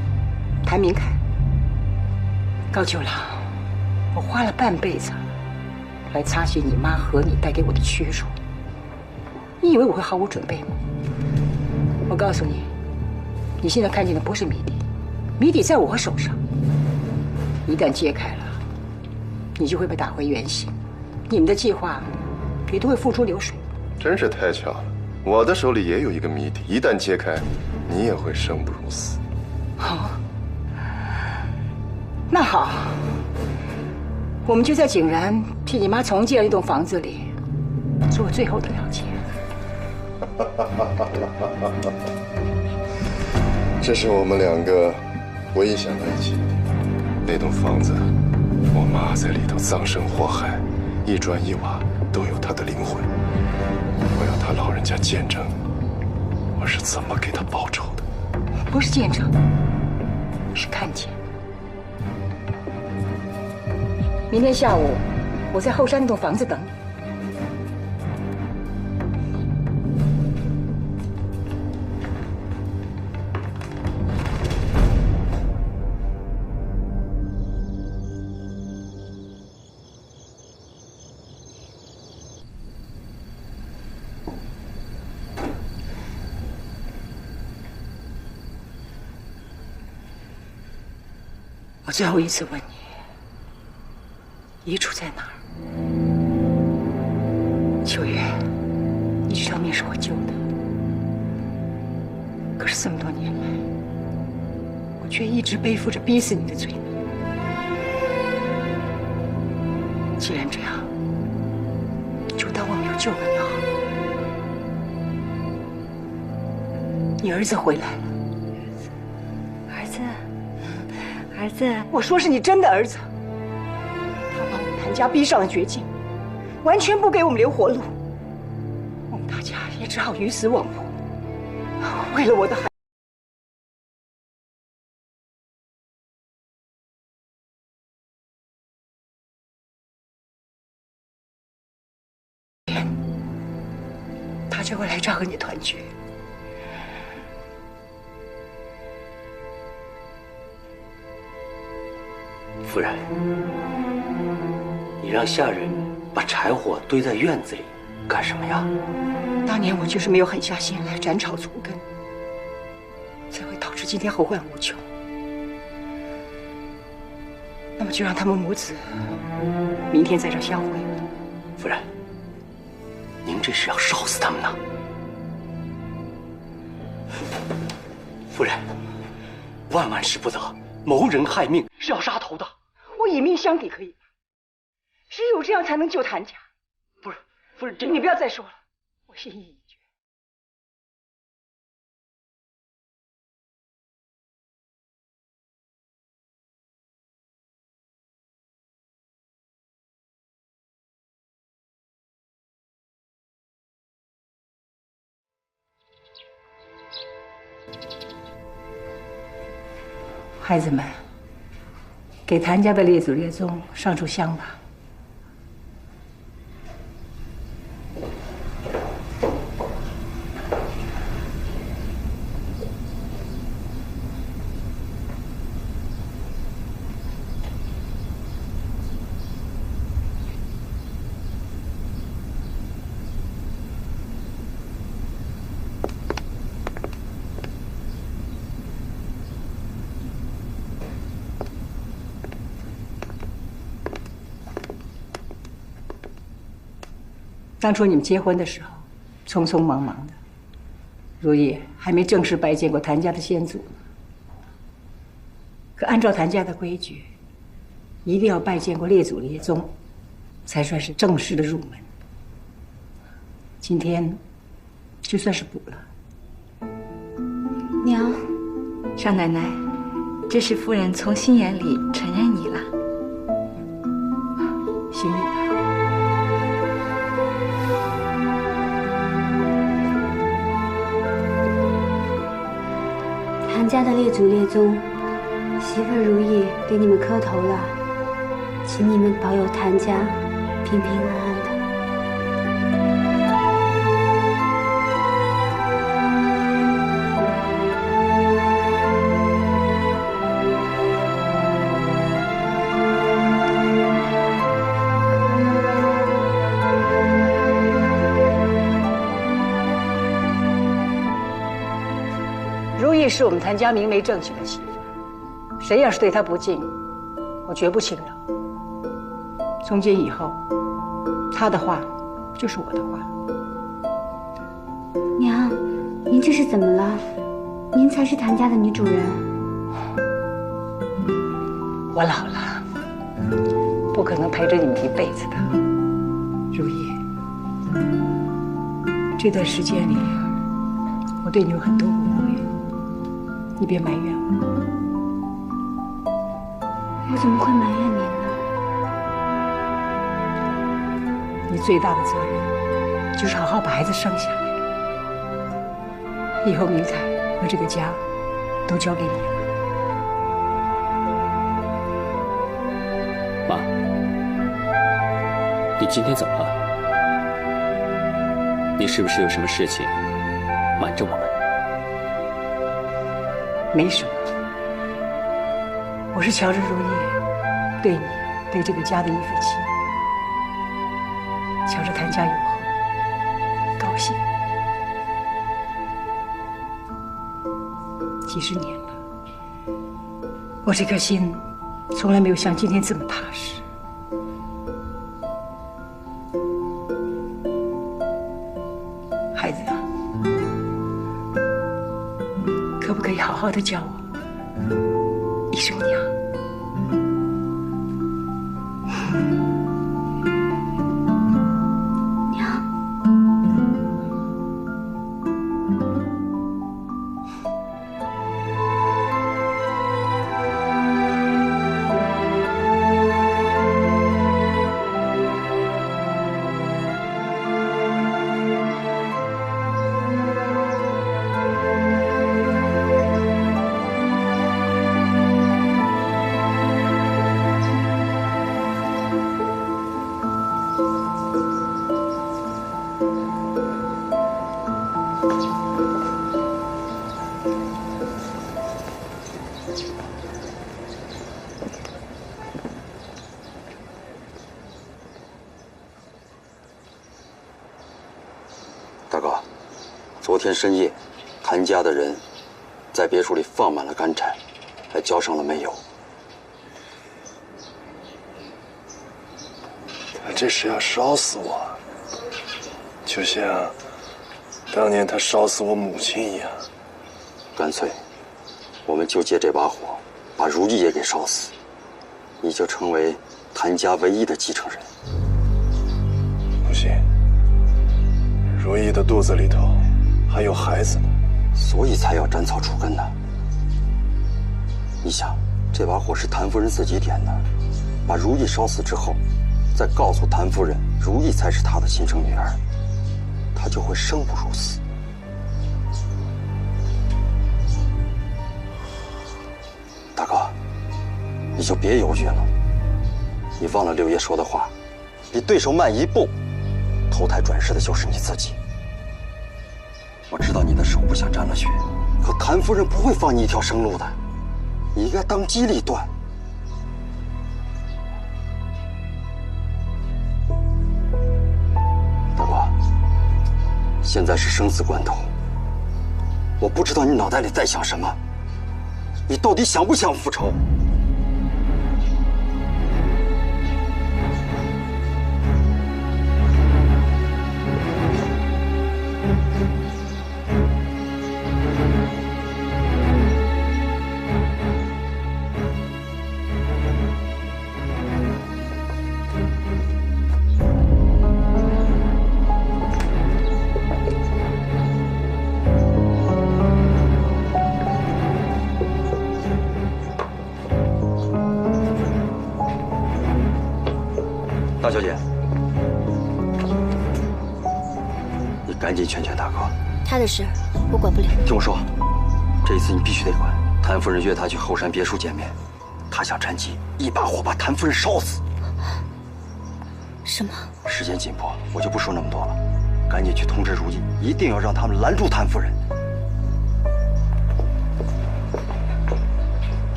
谭明凯。高秋朗，我花了半辈子来擦洗你妈和你带给我的屈辱，你以为我会毫无准备吗？我告诉你，你现在看见的不是谜底，谜底在我手上。一旦揭开了，你就会被打回原形，你们的计划也都会付诸流水。真是太巧了，我的手里也有一个谜底，一旦揭开，你也会生不如死。好，那好，我们就在景然替你妈重建那栋房子里做最后的了结。这是我们两个唯一想在一起的地方。那栋房子，我妈在里头葬身火海，一砖一瓦都有她的灵魂。我要她老人家见证我是怎么给她报仇的。不是见证，是看见。明天下午，我在后山那栋房子等你。我最后一次问你，遗嘱在哪儿？秋月，你这条命是我救的，可是这么多年来，我却一直背负着逼死你的罪名。既然这样，就当我没有救了你好了。你儿子回来了。儿子，我说是你真的儿子。他把我们谭家逼上了绝境，完全不给我们留活路，我们大家也只好鱼死网破。为了我的孩子，他就会来这儿和你团聚。夫人，你让下人把柴火堆在院子里干什么呀？当年我就是没有狠下心来斩草除根，才会导致今天后患无穷。那么就让他们母子明天在这相会吧。夫人，您这是要烧死他们呢？夫人，万万事不得，谋人害命是要杀头的。我以命相抵可以吗？只有这样才能救谭家。不是，夫人，你不要再说了，我心意已决。孩子们，给谭家的列祖列宗上炷香吧。当初你们结婚的时候，匆匆忙忙的，如意还没正式拜见过谭家的先祖呢。可按照谭家的规矩，一定要拜见过列祖列宗，才算是正式的入门。今天就算是补了。娘，少奶奶，这是夫人从心眼里承认你了。行礼吧。谭家的列祖列宗，媳妇如意给你们磕头了，请你们保佑谭家平平安安的。如意是我们谭家明媒正娶的媳妇，谁要是对她不敬，我绝不轻饶。从今以后，她的话就是我的话。娘。您这是怎么了？您才是谭家的女主人。我老了，不可能陪着你们一辈子的。如意，这段时间里，我对你有很多误会，你别埋怨我。我怎么会埋怨您呢？你最大的责任就是好好把孩子生下来。以后明凯和这个家都交给你了。妈，你今天怎么了？你是不是有什么事情瞒着我们？没什么，我是瞧着如意对你、对这个家的一份情，瞧着谭家有后，高兴。几十年了，我这颗心从来没有像今天这么踏实。孩子啊，可不可以好好的叫我一声娘？大哥，昨天深夜，谭家的人在别墅里放满了干柴，还浇上了煤油。他这是要烧死我，就像当年他烧死我母亲一样。干脆，我们就借这把火，把如意也给烧死，你就成为谭家唯一的继承人。不行。如意的肚子里头还有孩子呢，所以才要斩草除根呢。你想，这把火是谭夫人自己点的，把如意烧死之后，再告诉谭夫人如意才是她的亲生女儿，她就会生不如死。大哥，你就别犹豫了，你忘了六爷说的话，比对手慢一步，投胎转世的就是你自己。我知道你的手不想沾了血，可谭夫人不会放你一条生路的，你应该当机立断。大哥，现在是生死关头，我不知道你脑袋里在想什么，你到底想不想复仇？大小姐，你赶紧劝劝大哥。他的事我管不了。听我说，这一次你必须得管。谭夫人约他去后山别墅见面，他想趁机一把火把谭夫人烧死。什么？时间紧迫，我就不说那么多了。赶紧去通知如意，一定要让他们拦住谭夫人。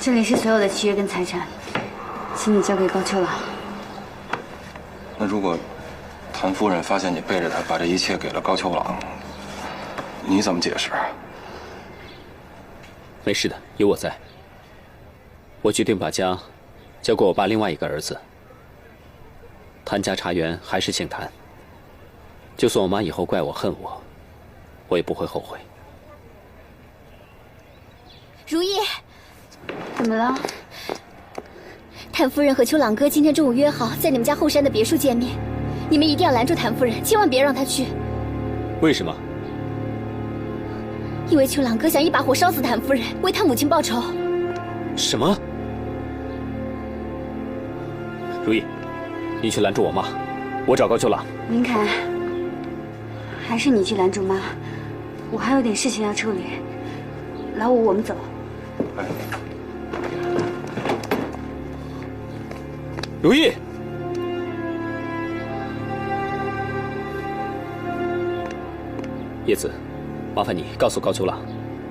这里是所有的契约跟财产，请你交给高秋郎。那如果谭夫人发现你背着她把这一切给了高秋郎，你怎么解释？没事的，有我在。我决定把家交给我爸另外一个儿子。谭家茶园还是姓谭，就算我妈以后怪我恨我，我也不会后悔。如意，怎么了？谭夫人和秋朗哥今天中午约好在你们家后山的别墅见面，你们一定要拦住谭夫人，千万别让她去。为什么？因为秋朗哥想一把火烧死谭夫人，为他母亲报仇。什么？如意，你去拦住我妈，我找高秋朗。明凯，还是你去拦住妈，我还有点事情要处理。老五，我们走。如意，叶子，麻烦你告诉高秋朗，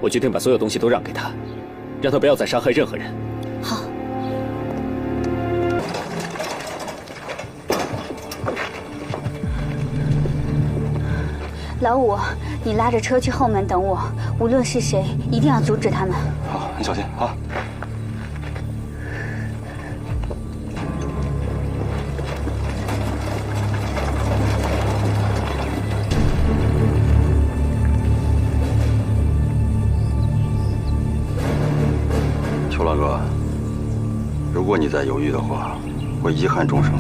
我决定把所有东西都让给他，让他不要再伤害任何人。好。老五，你拉着车去后门等我，无论是谁，一定要阻止他们。好，你小心啊。秋老哥，如果你再犹豫的话，会遗憾终生的。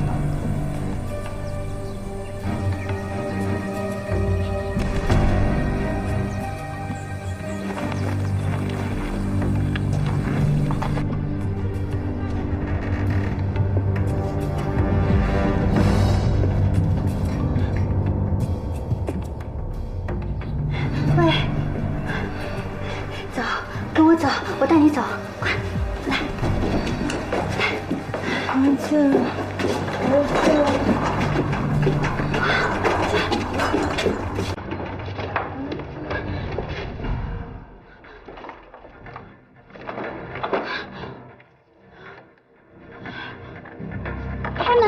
喂，走，跟我走，我带你走，快来。儿子，开门。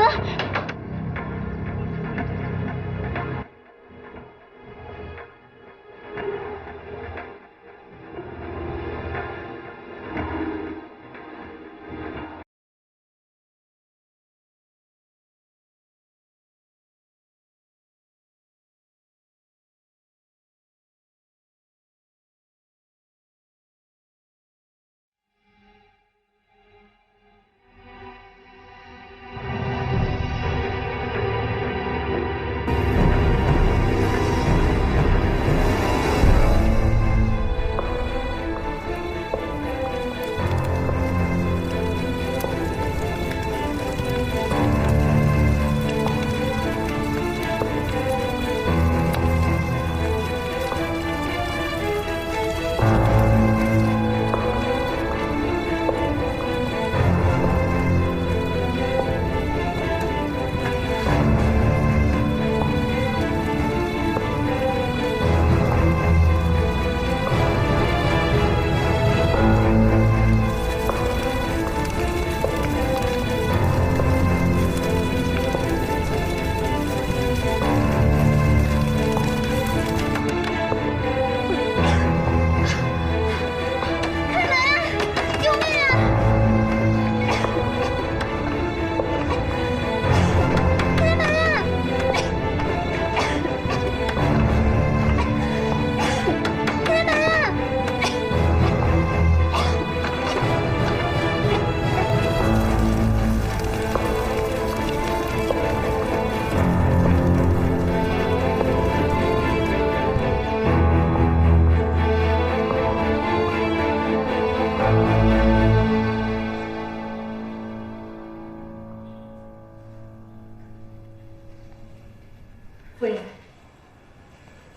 夫人，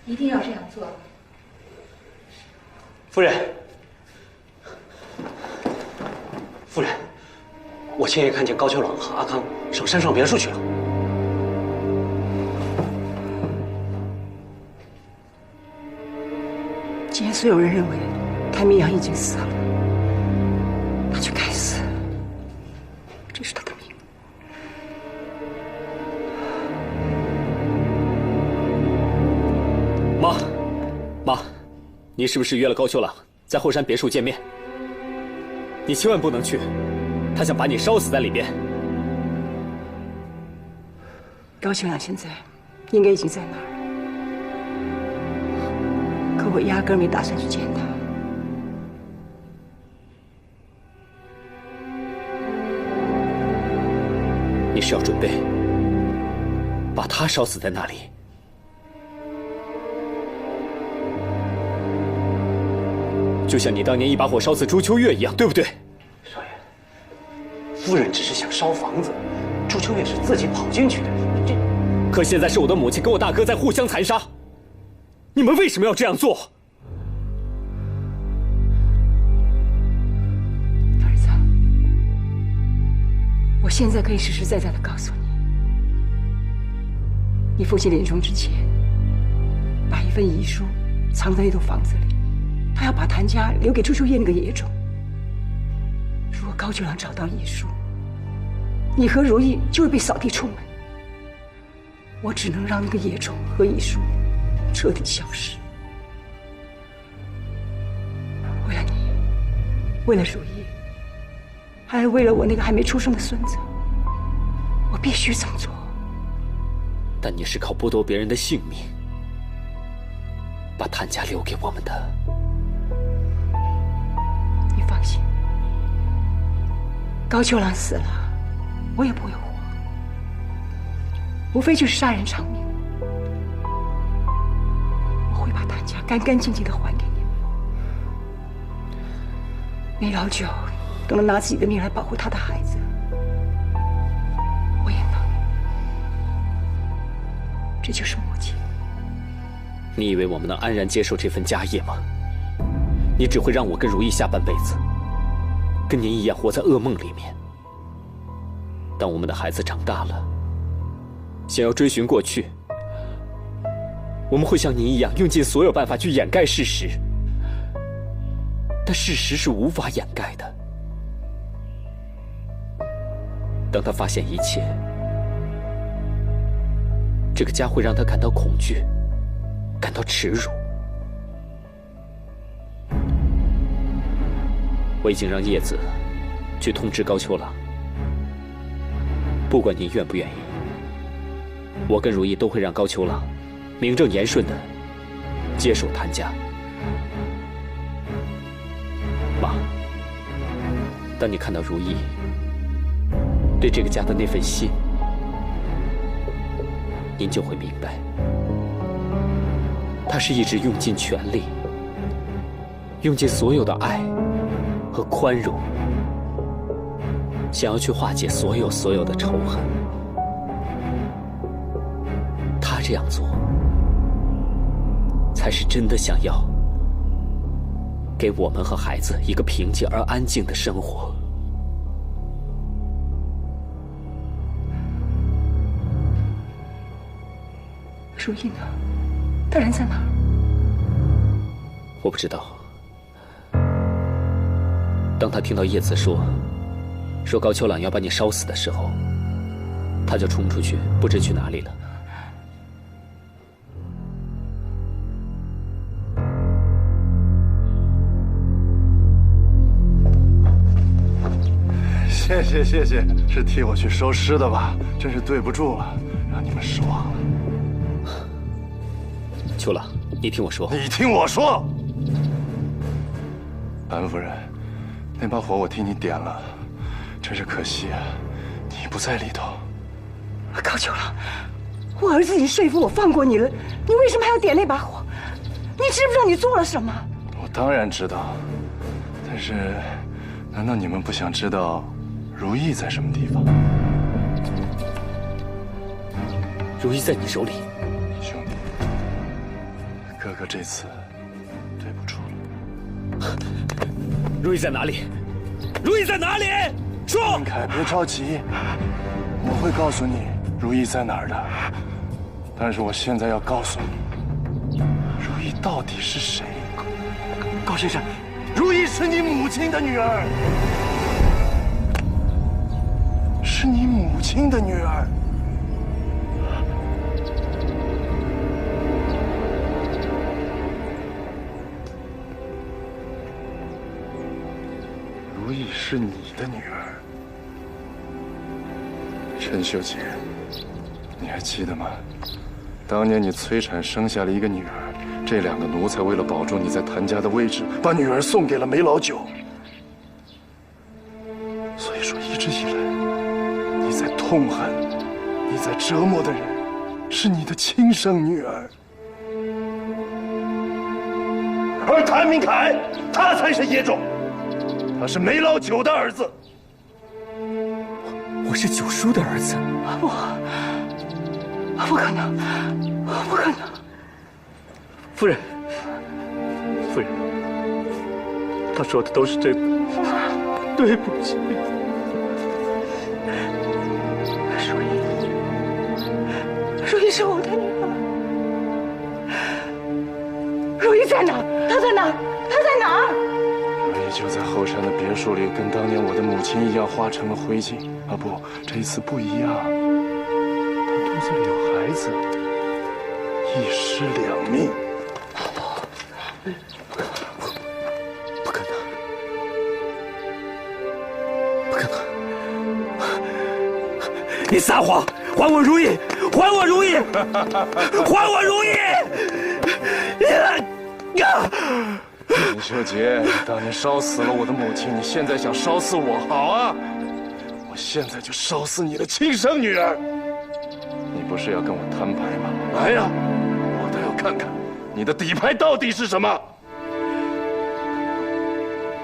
一定要这样做。夫人，夫人，我亲眼看见高秋朗和阿康上山上别墅去了。既然所有人认为谭明阳已经死了，那就该你是不是约了高秋朗在后山别墅见面？你千万不能去，他想把你烧死在里边。高秋朗现在应该已经在那儿了，可我压根儿没打算去见他。你是要准备把他烧死在那里？就像你当年一把火烧死朱秋月一样，对不对？少爷，夫人只是想烧房子，朱秋月是自己跑进去的。可现在是我的母亲跟我大哥在互相残杀，你们为什么要这样做？儿子，我现在可以实实在在的告诉你，你父亲临终之前，把一份遗书藏在那栋房子里。他要把谭家留给朱秋月那个野种。如果高秋朗找到遗书，你和如意就会被扫地出门。我只能让那个野种和遗书彻底消失。为了你，为了如意，还是为了我那个还没出生的孙子，我必须这么做。但你是靠剥夺别人的性命，把谭家留给我们的。你放心，高秋朗死了，我也不会活，无非就是杀人偿命。我会把谭家干干净净的还给你们。梅老九都能拿自己的命来保护他的孩子，我也能。这就是母亲。你以为我们能安然接受这份家业吗？你只会让我跟如意下半辈子跟您一样活在噩梦里面。当我们的孩子长大了，想要追寻过去，我们会像您一样用尽所有办法去掩盖事实，但事实是无法掩盖的。当他发现一切，这个家会让他感到恐惧，感到耻辱。我已经让叶子去通知高秋朗，不管您愿不愿意，我跟如意都会让高秋朗名正言顺的接手谭家。妈，当你看到如意对这个家的那份心，您就会明白，她是一直用尽全力，用尽所有的爱和宽容，想要去化解所有的仇恨。他这样做，才是真的想要给我们和孩子一个平静而安静的生活。如意呢？他人在哪儿？我不知道。当他听到叶子说高秋朗要把你烧死的时候，他就冲出去，不知去哪里了。谢谢谢谢，是替我去收尸的吧？真是对不住了，让你们失望了。秋朗，你听我说。你听我说，安夫人，那把火我替你点了，真是可惜啊，你不在里头。高秋朗，我儿子已经说服我放过你了，你为什么还要点那把火？你知不知道你做了什么？我当然知道，但是，难道你们不想知道如意在什么地方？如意在你手里。兄弟，哥哥这次对不住了。如意在哪里？如意在哪里？说！林凯，别着急，我会告诉你如意在哪儿的。但是我现在要告诉你，如意到底是谁？高先生，如意是你母亲的女儿，是你母亲的女儿。是你的女儿。陈秀杰，你还记得吗？当年你催产生下了一个女儿，这2个奴才为了保住你在谭家的位置，把女儿送给了梅老九。所以说，一直以来，你在痛恨、你在折磨的人，是你的亲生女儿。而谭明凯，他才是野种，他是梅老九的儿子。我是九叔的儿子。不可能，不可能！夫人，夫人，他说的都是真的，对不起。如意是我的女儿。如意在哪？她在哪？她在哪儿？如意就在后山的别墅里，跟当年我的母亲一样化成了灰烬。啊不，这一次不一样，她肚子里有孩子，一尸2命。不可能，不可能！你撒谎！还我如意！还我如意！还我如意！林秀杰，你当年烧死了我的母亲，你现在想烧死我？好啊，我现在就烧死你的亲生女儿！你不是要跟我摊牌吗？来呀，我倒要看看你的底牌到底是什么！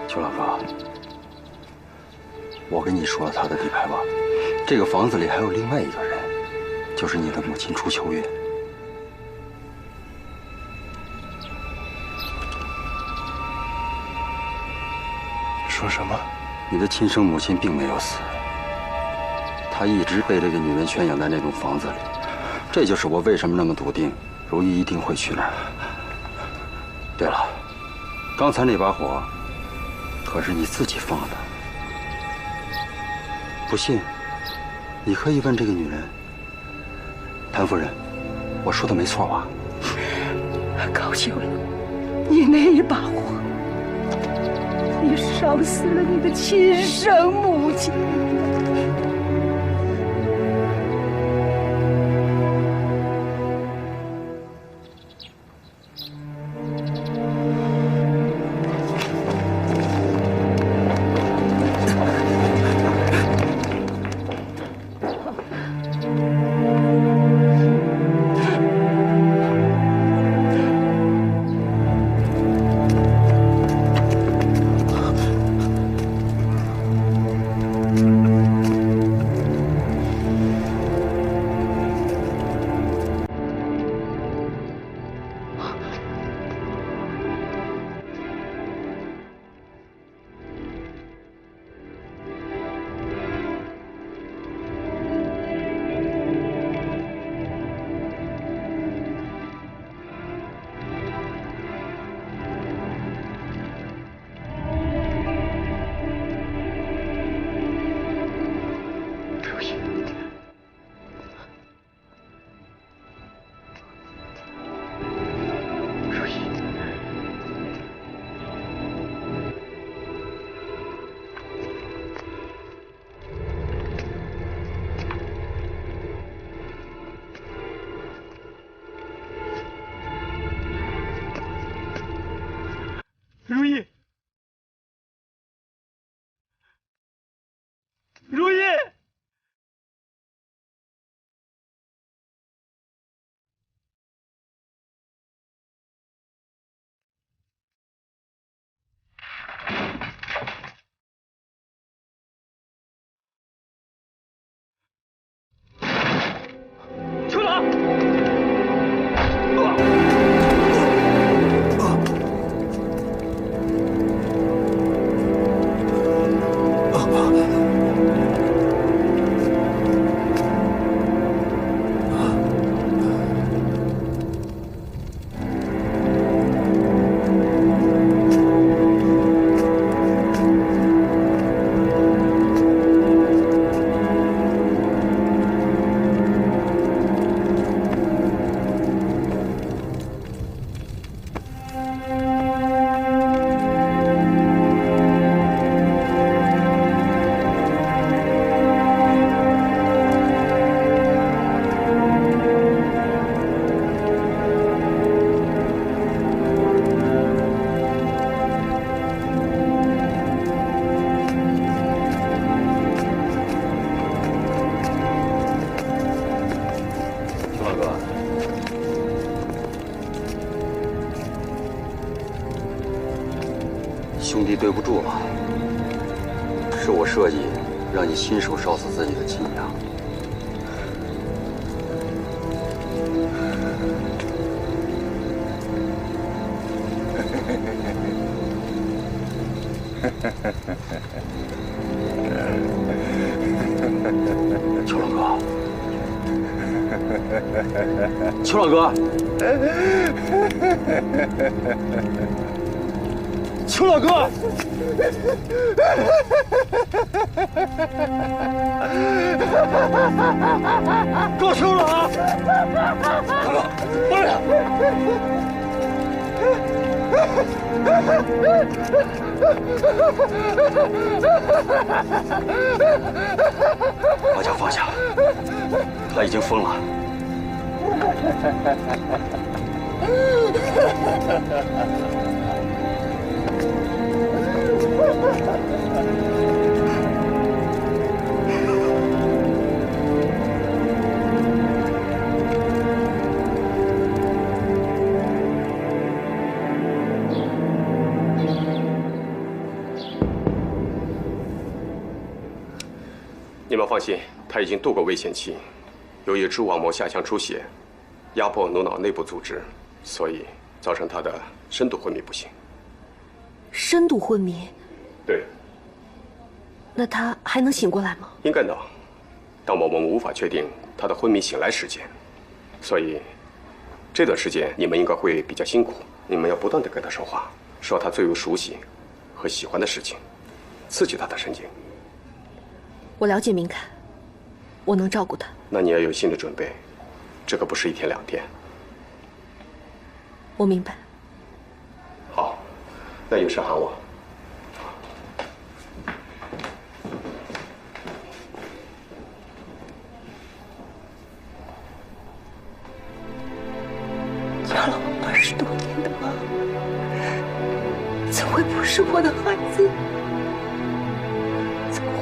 邱老哥，我跟你说他的底牌吧，这个房子里还有另外一个人，就是你的母亲朱秋月。说什么？你的亲生母亲并没有死，她一直被这个女人圈养在那栋房子里。这就是我为什么那么笃定，如意一定会去那儿。对了，刚才那把火，可是你自己放的。不信，你可以问这个女人。谭夫人，我说的没错吧？高兴了，你那一把火，你烧死了你的亲生母亲。老哥，兄弟，对不住了，是我设计让你亲手烧死自己的亲娘。邱老哥，邱老哥，邱老哥，够收了啊！大哥，过来！把枪放下，他已经疯了。你们放心，他已经度过危险期。由于蛛网膜下腔出血，压迫颅脑内部组织，所以造成他的深度昏迷不醒。深度昏迷？对。那他还能醒过来吗？应该能，但我们无法确定他的昏迷醒来时间，所以这段时间你们应该会比较辛苦。你们要不断地跟他说话，说他最为熟悉和喜欢的事情，刺激他的神经。我了解明凯，我能照顾他。那你要有心理准备，这可不是1天2天。我明白。好，那有事喊我。养了我20多年的妈，怎会不是我的孩子？怎么会？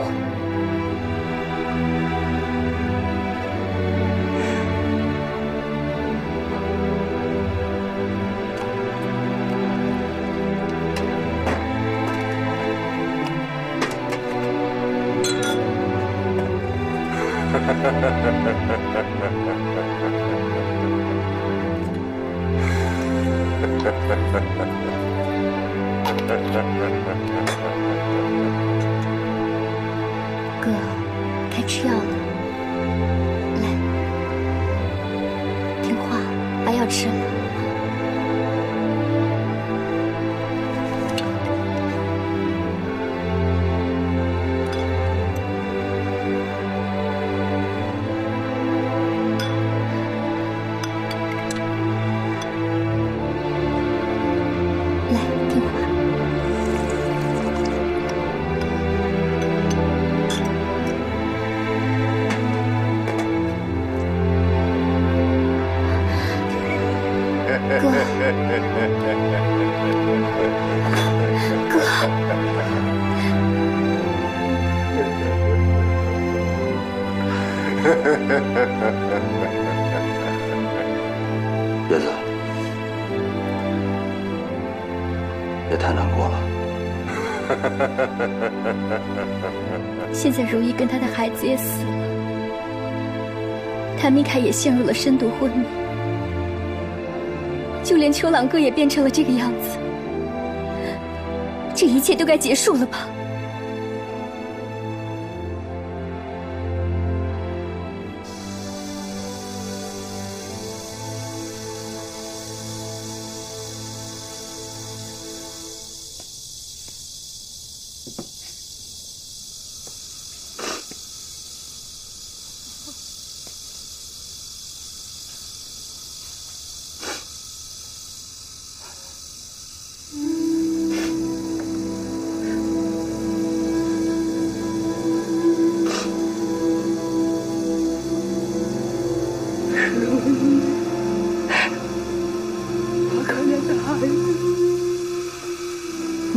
哥，该吃药了。来，听话，把药吃了。叶子，别太难过了。现在如意跟他的孩子也死了，谭明凯也陷入了深度昏迷，就连秋朗哥也变成了这个样子，这一切都该结束了吧？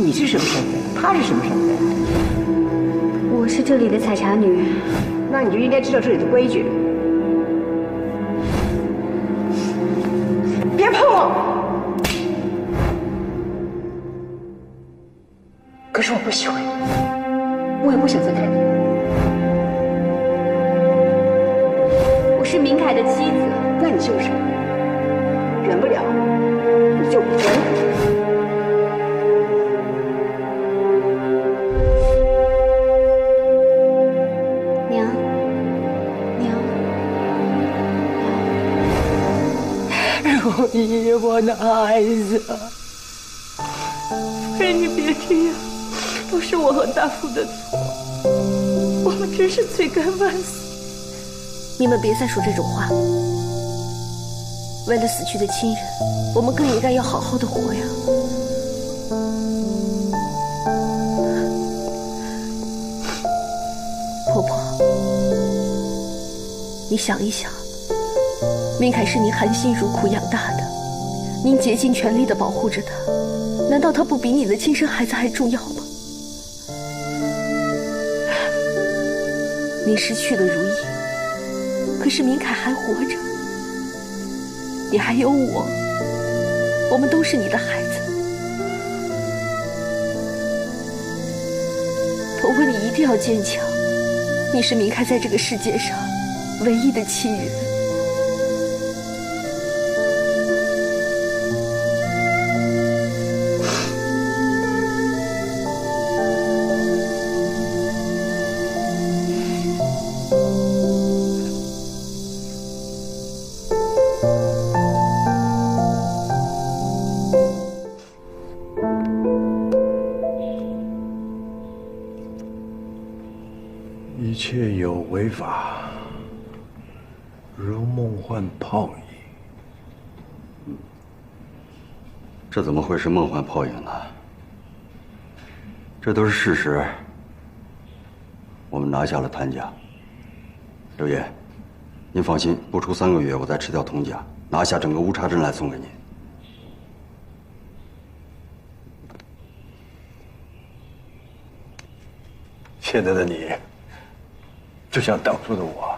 你是什么身份？他是什么身份？我是这里的采茶女。那你就应该知道这里的规矩。是我不喜欢你，我也不想再看你。我是明凯的妻子，那你就是，忍不了你就忍。如意，我的孩子，夫人，你别这样，都是我和大夫的错，我们真是罪该万死。你们别再说这种话了。为了死去的亲人，我们更应该要好好的活呀。婆婆，你想一想。明凯是您含辛茹苦养大的，您竭尽全力地保护着他，难道他不比你的亲生孩子还重要吗？你失去了如意，可是明凯还活着，你还有我们都是你的孩子。婆婆，你一定要坚强，你是明凯在这个世界上唯一的亲人。一切有为法，如梦幻泡影。这怎么会是梦幻泡影呢？这都是事实。我们拿下了谭家。刘爷，您放心，不出3个月，我再吃掉童家，拿下整个乌叉镇来送给您。现在的你，就像当初的我。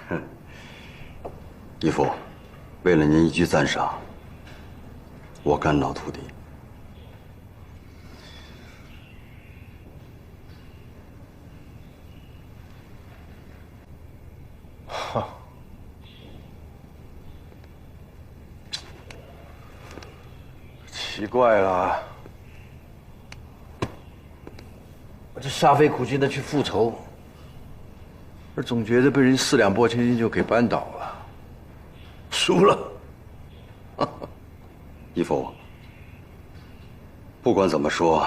哼，义父，为了您一句赞赏，我肝脑涂地。哈，奇怪了，我这煞费苦心的去复仇，而总觉得被人4两拨千斤就给扳倒了，输了。义父，不管怎么说，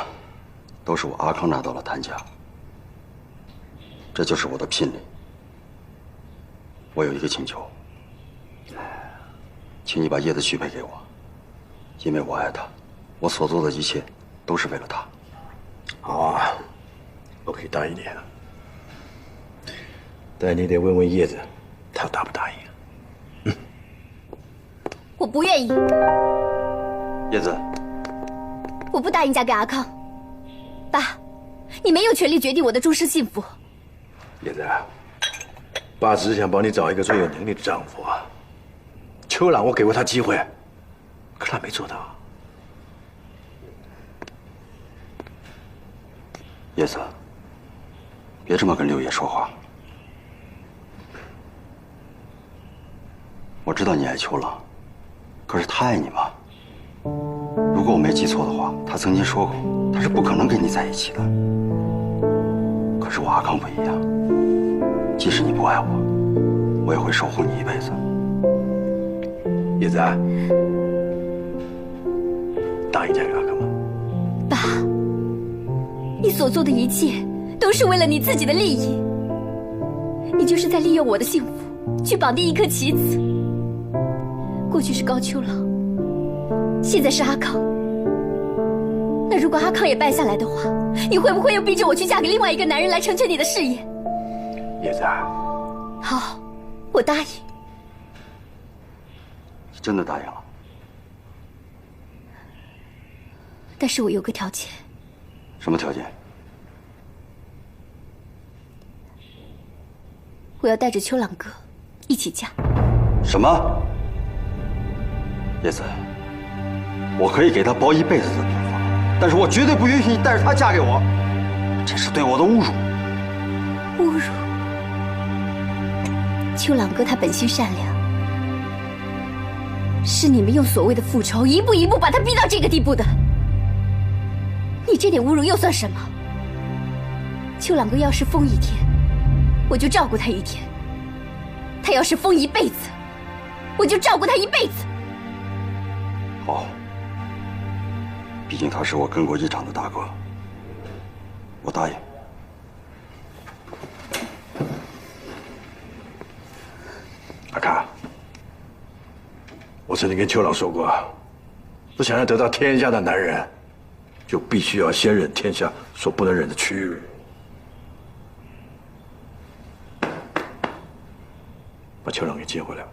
都是我阿康拿到了谭家，这就是我的聘礼。我有一个请求，请你把叶子许配给我，因为我爱她，我所做的一切都是为了她。好啊，我可以答应你了，但你得问问叶子，她答不答应。我不愿意。叶子，我不答应嫁给阿康。爸，你没有权利决定我的终身幸福。叶子，爸只是想帮你找一个最有能力的丈夫啊。秋朗，我给过他机会，可他没做到。叶子，别这么跟六爷说话。我知道你爱秋朗，可是他爱你吗？如果我没记错的话，他曾经说过，他是不可能跟你在一起的。可是我阿康不一样，即使你不爱我，我也会守护你一辈子。叶子，答应嫁给阿康吗？爸，你所做的一切都是为了你自己的利益，你就是在利用我的幸福去绑定一颗棋子。过去是高秋朗，现在是阿康。那如果阿康也败下来的话，你会不会又逼着我去嫁给另外一个男人来成全你的事业？叶子，好，我答应。你真的答应了？但是我有个条件。什么条件？我要带着秋朗哥一起嫁。什么？叶子，我可以给他包一辈子的病房，但是我绝对不允许你带着她嫁给我，这是对我的侮辱。侮辱？秋朗哥他本性善良，是你们用所谓的复仇一步一步把他逼到这个地步的。你这点侮辱又算什么？秋朗哥要是疯一天，我就照顾他一天；他要是疯一辈子，我就照顾他一辈子。好，毕竟他是我跟过一场的大哥，我答应。阿卡，我曾经跟秋朗说过，我想要得到天下的男人，就必须要先忍天下所不能忍的区域。把秋朗给接回来。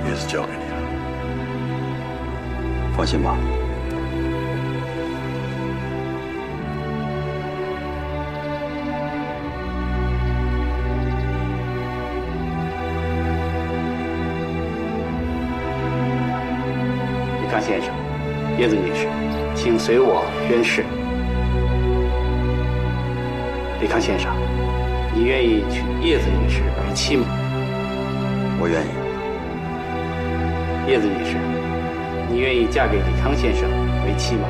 叶子交给你了，放心吧。李康先生，叶子女士，请随我宣誓。李康先生，你愿意娶叶子女士为妻吗？我愿意。叶子女士，你愿意嫁给李康先生为妻吗？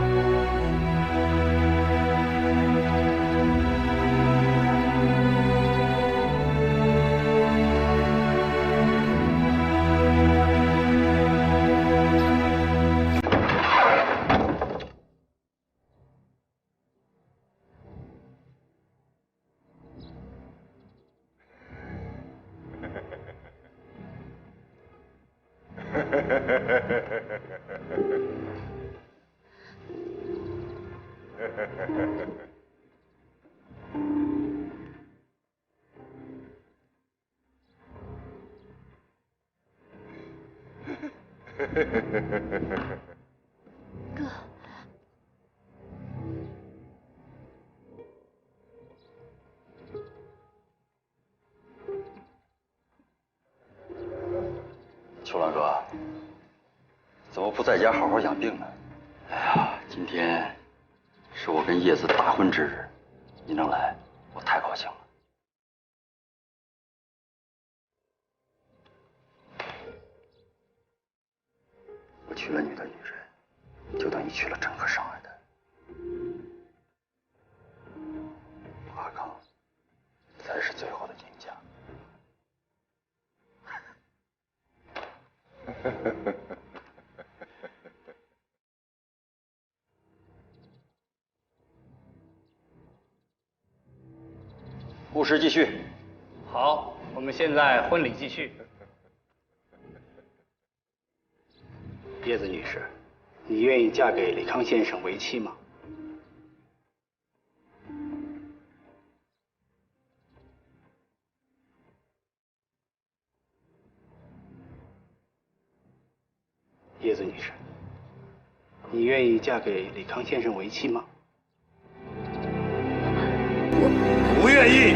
哥，秋兰哥，怎么不在家好好养病呢？哎呀，今天是我跟叶子大婚之日，你能来，我太高兴了。我娶了你的女人，就等于娶了整个上海的阿康，才是最后的赢家。故事继续。好，我们现在婚礼继续。叶子女士，你愿意嫁给李康先生为妻吗？叶子女士，你愿意嫁给李康先生为妻吗？不愿意。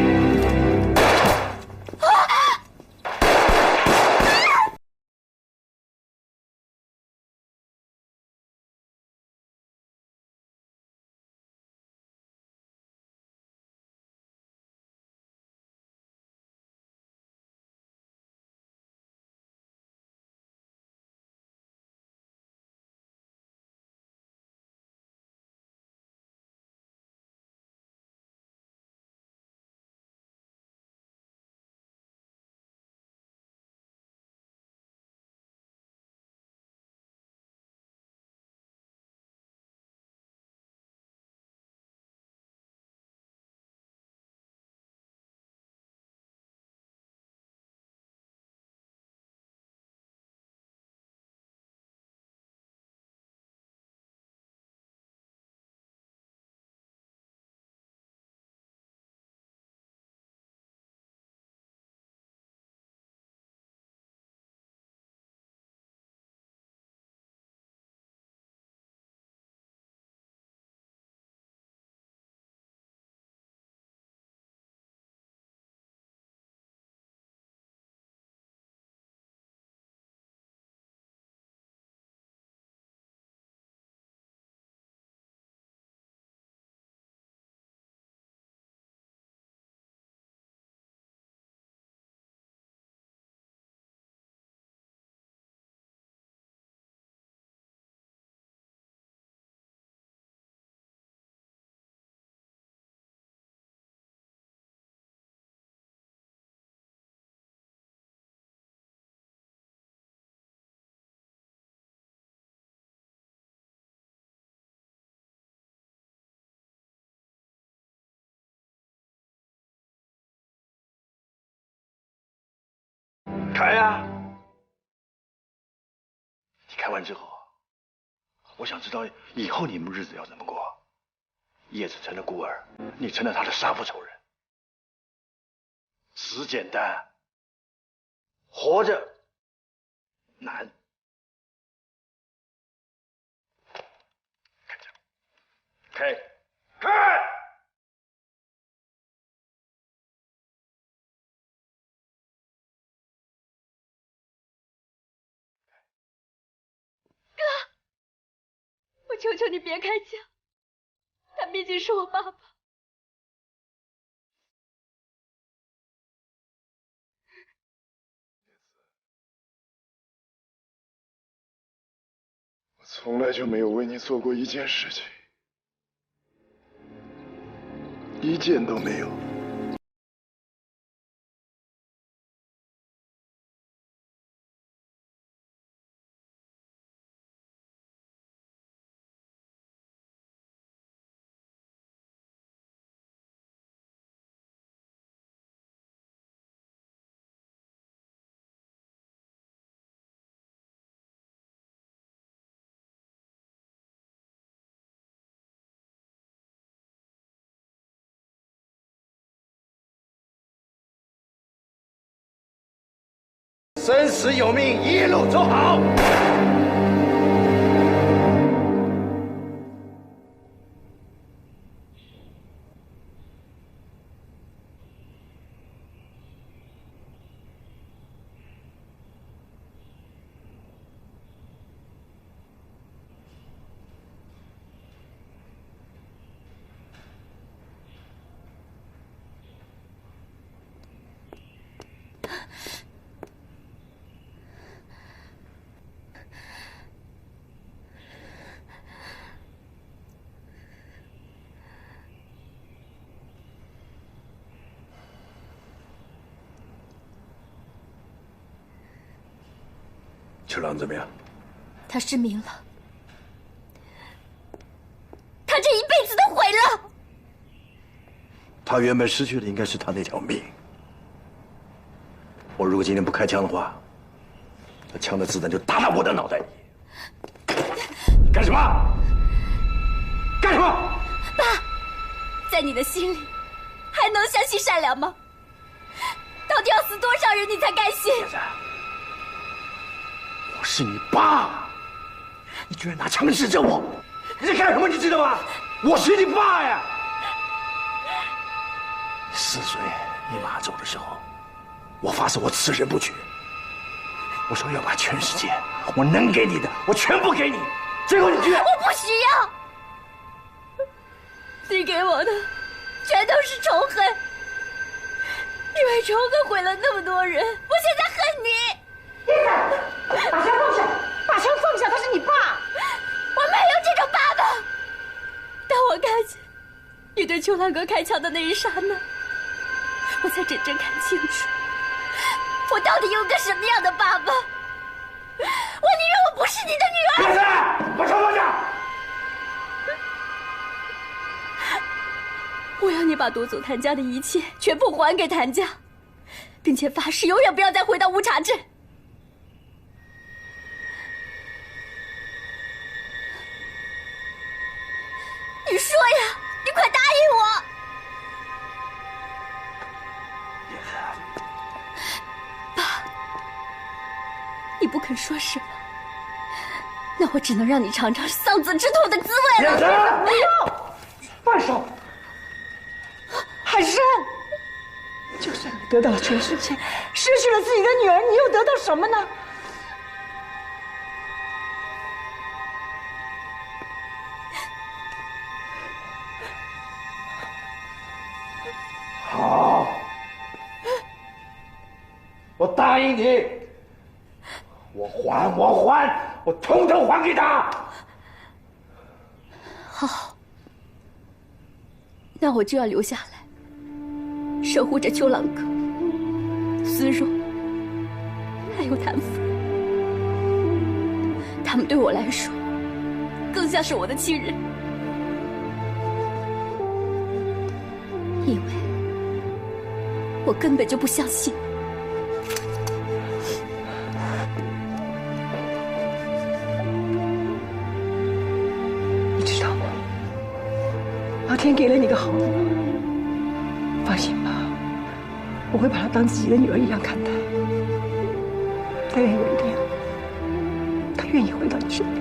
开呀！你开完之后，我想知道以后你们日子要怎么过。叶子成了孤儿，你成了他的杀父仇人。死简单，活着难。开！开！哥，我求求你别开枪，他毕竟是我爸爸。我从来就没有为你做过一件事情，一件都没有。生死有命，一路走好。秋郎怎么样？他失明了，他这一辈子都毁了。他原本失去的应该是他那条命。我如果今天不开枪的话，那枪的子弹就打到我的脑袋里。干什么？干什么？爸，在你的心里，还能相信善良吗？到底要死多少人你才甘心？我是你爸，你居然拿枪指着我，你在干什么？你知道吗？我是你爸呀！4岁，你妈走的时候，我发誓我此生不娶。我说要把全世界我能给你的，我全部给你。最后你居然……我不需要，你给我的全都是仇恨，因为仇恨毁了那么多人，我现在恨你。叶子，把枪放下，把枪放下，他是你爸。我没有这种爸爸。当我看见你对秋兰哥开枪的那一刹那，我才真正看清楚，我到底有个什么样的爸爸。我宁愿我不是你的女儿。叶子，把枪放下。我要你把夺走谭家的一切全部还给谭家，并且发誓永远不要再回到乌茶镇。你说呀，你快答应我！爸，你不肯说什么，那我只能让你尝尝丧子之徒的滋味了。不要，放手！海生，就算你得到了全世界，失去了自己的女儿，你又得到什么呢？好，我答应你，我统统还给他。好，那我就要留下来，守护着秋郎哥、思若，还有谭夫人。他们对我来说，更像是我的亲人，因为我根本就不相信你知道吗？老天给了你个好女儿，放心吧，我会把她当自己的女儿一样看待。但愿有一天，她愿意回到你身边。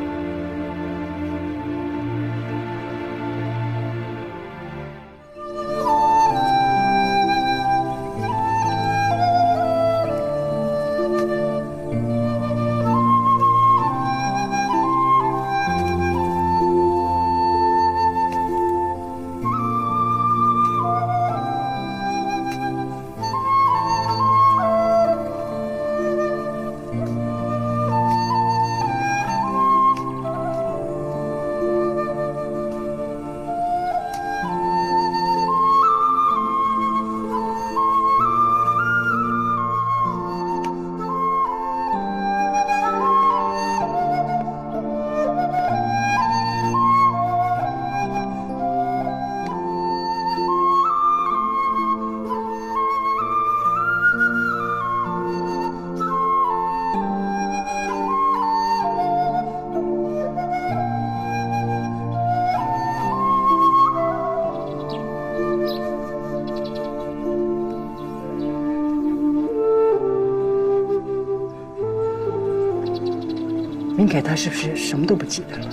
明凯他是不是什么都不记得了？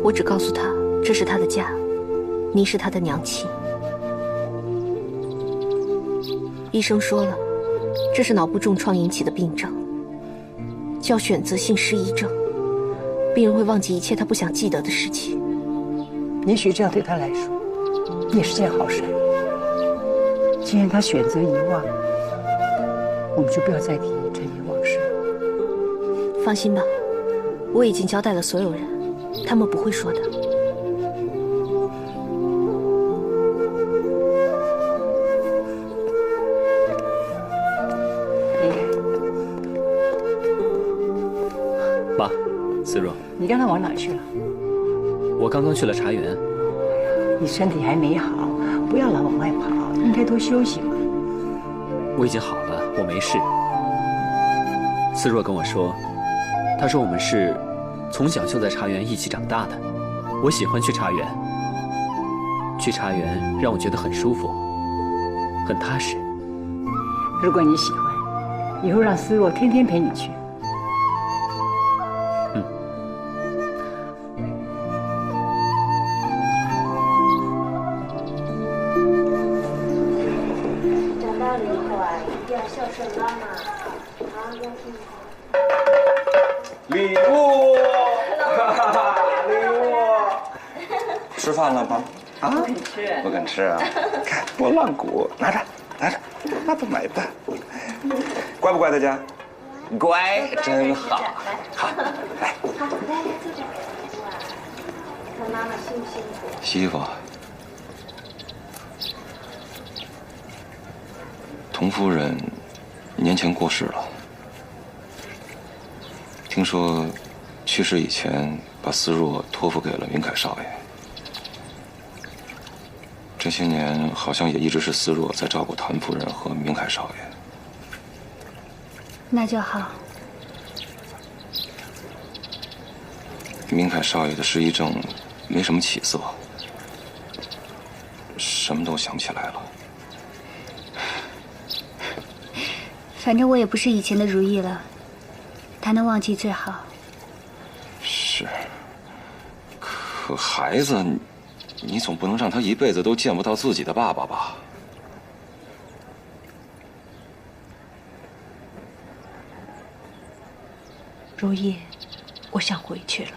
我只告诉他，这是他的家，你是他的娘亲。医生说了，这是脑部重创引起的病症，叫选择性失忆症。病人会忘记一切他不想记得的事情。也许这样对他来说也是件好事。既然他选择遗忘，我们就不要再提陈年往事了。放心吧，我已经交代了所有人，他们不会说的。妈，思若，你刚才往哪去了？我刚刚去了茶园。你身体还没好，不要老往外跑，应该多休息嘛。我已经好了，我没事。思若跟我说，她说我们是从小就在茶园一起长大的。我喜欢去茶园，去茶园让我觉得很舒服，很踏实。如果你喜欢，以后让思若天天陪你去。长大了以后啊，一定要孝顺妈妈，好，要听话。礼物，礼物，吃饭了吗？啊，不肯吃，不肯吃啊！看拨浪鼓，拿着，拿着，爸爸买吧。乖不乖，大家？乖，真好。好，来。好，来坐这儿。哇，看妈妈辛不辛苦？媳妇，童夫人年前过世了。听说去世以前把思若托付给了明凯少爷。这些年好像也一直是思若在照顾谭夫人和明凯少爷。那就好。明凯少爷的失忆症没什么起色，什么都想不起来了。反正我也不是以前的如意了，他能忘记最好。是，可孩子，你总不能让他一辈子都见不到自己的爸爸吧？如意，我想回去了。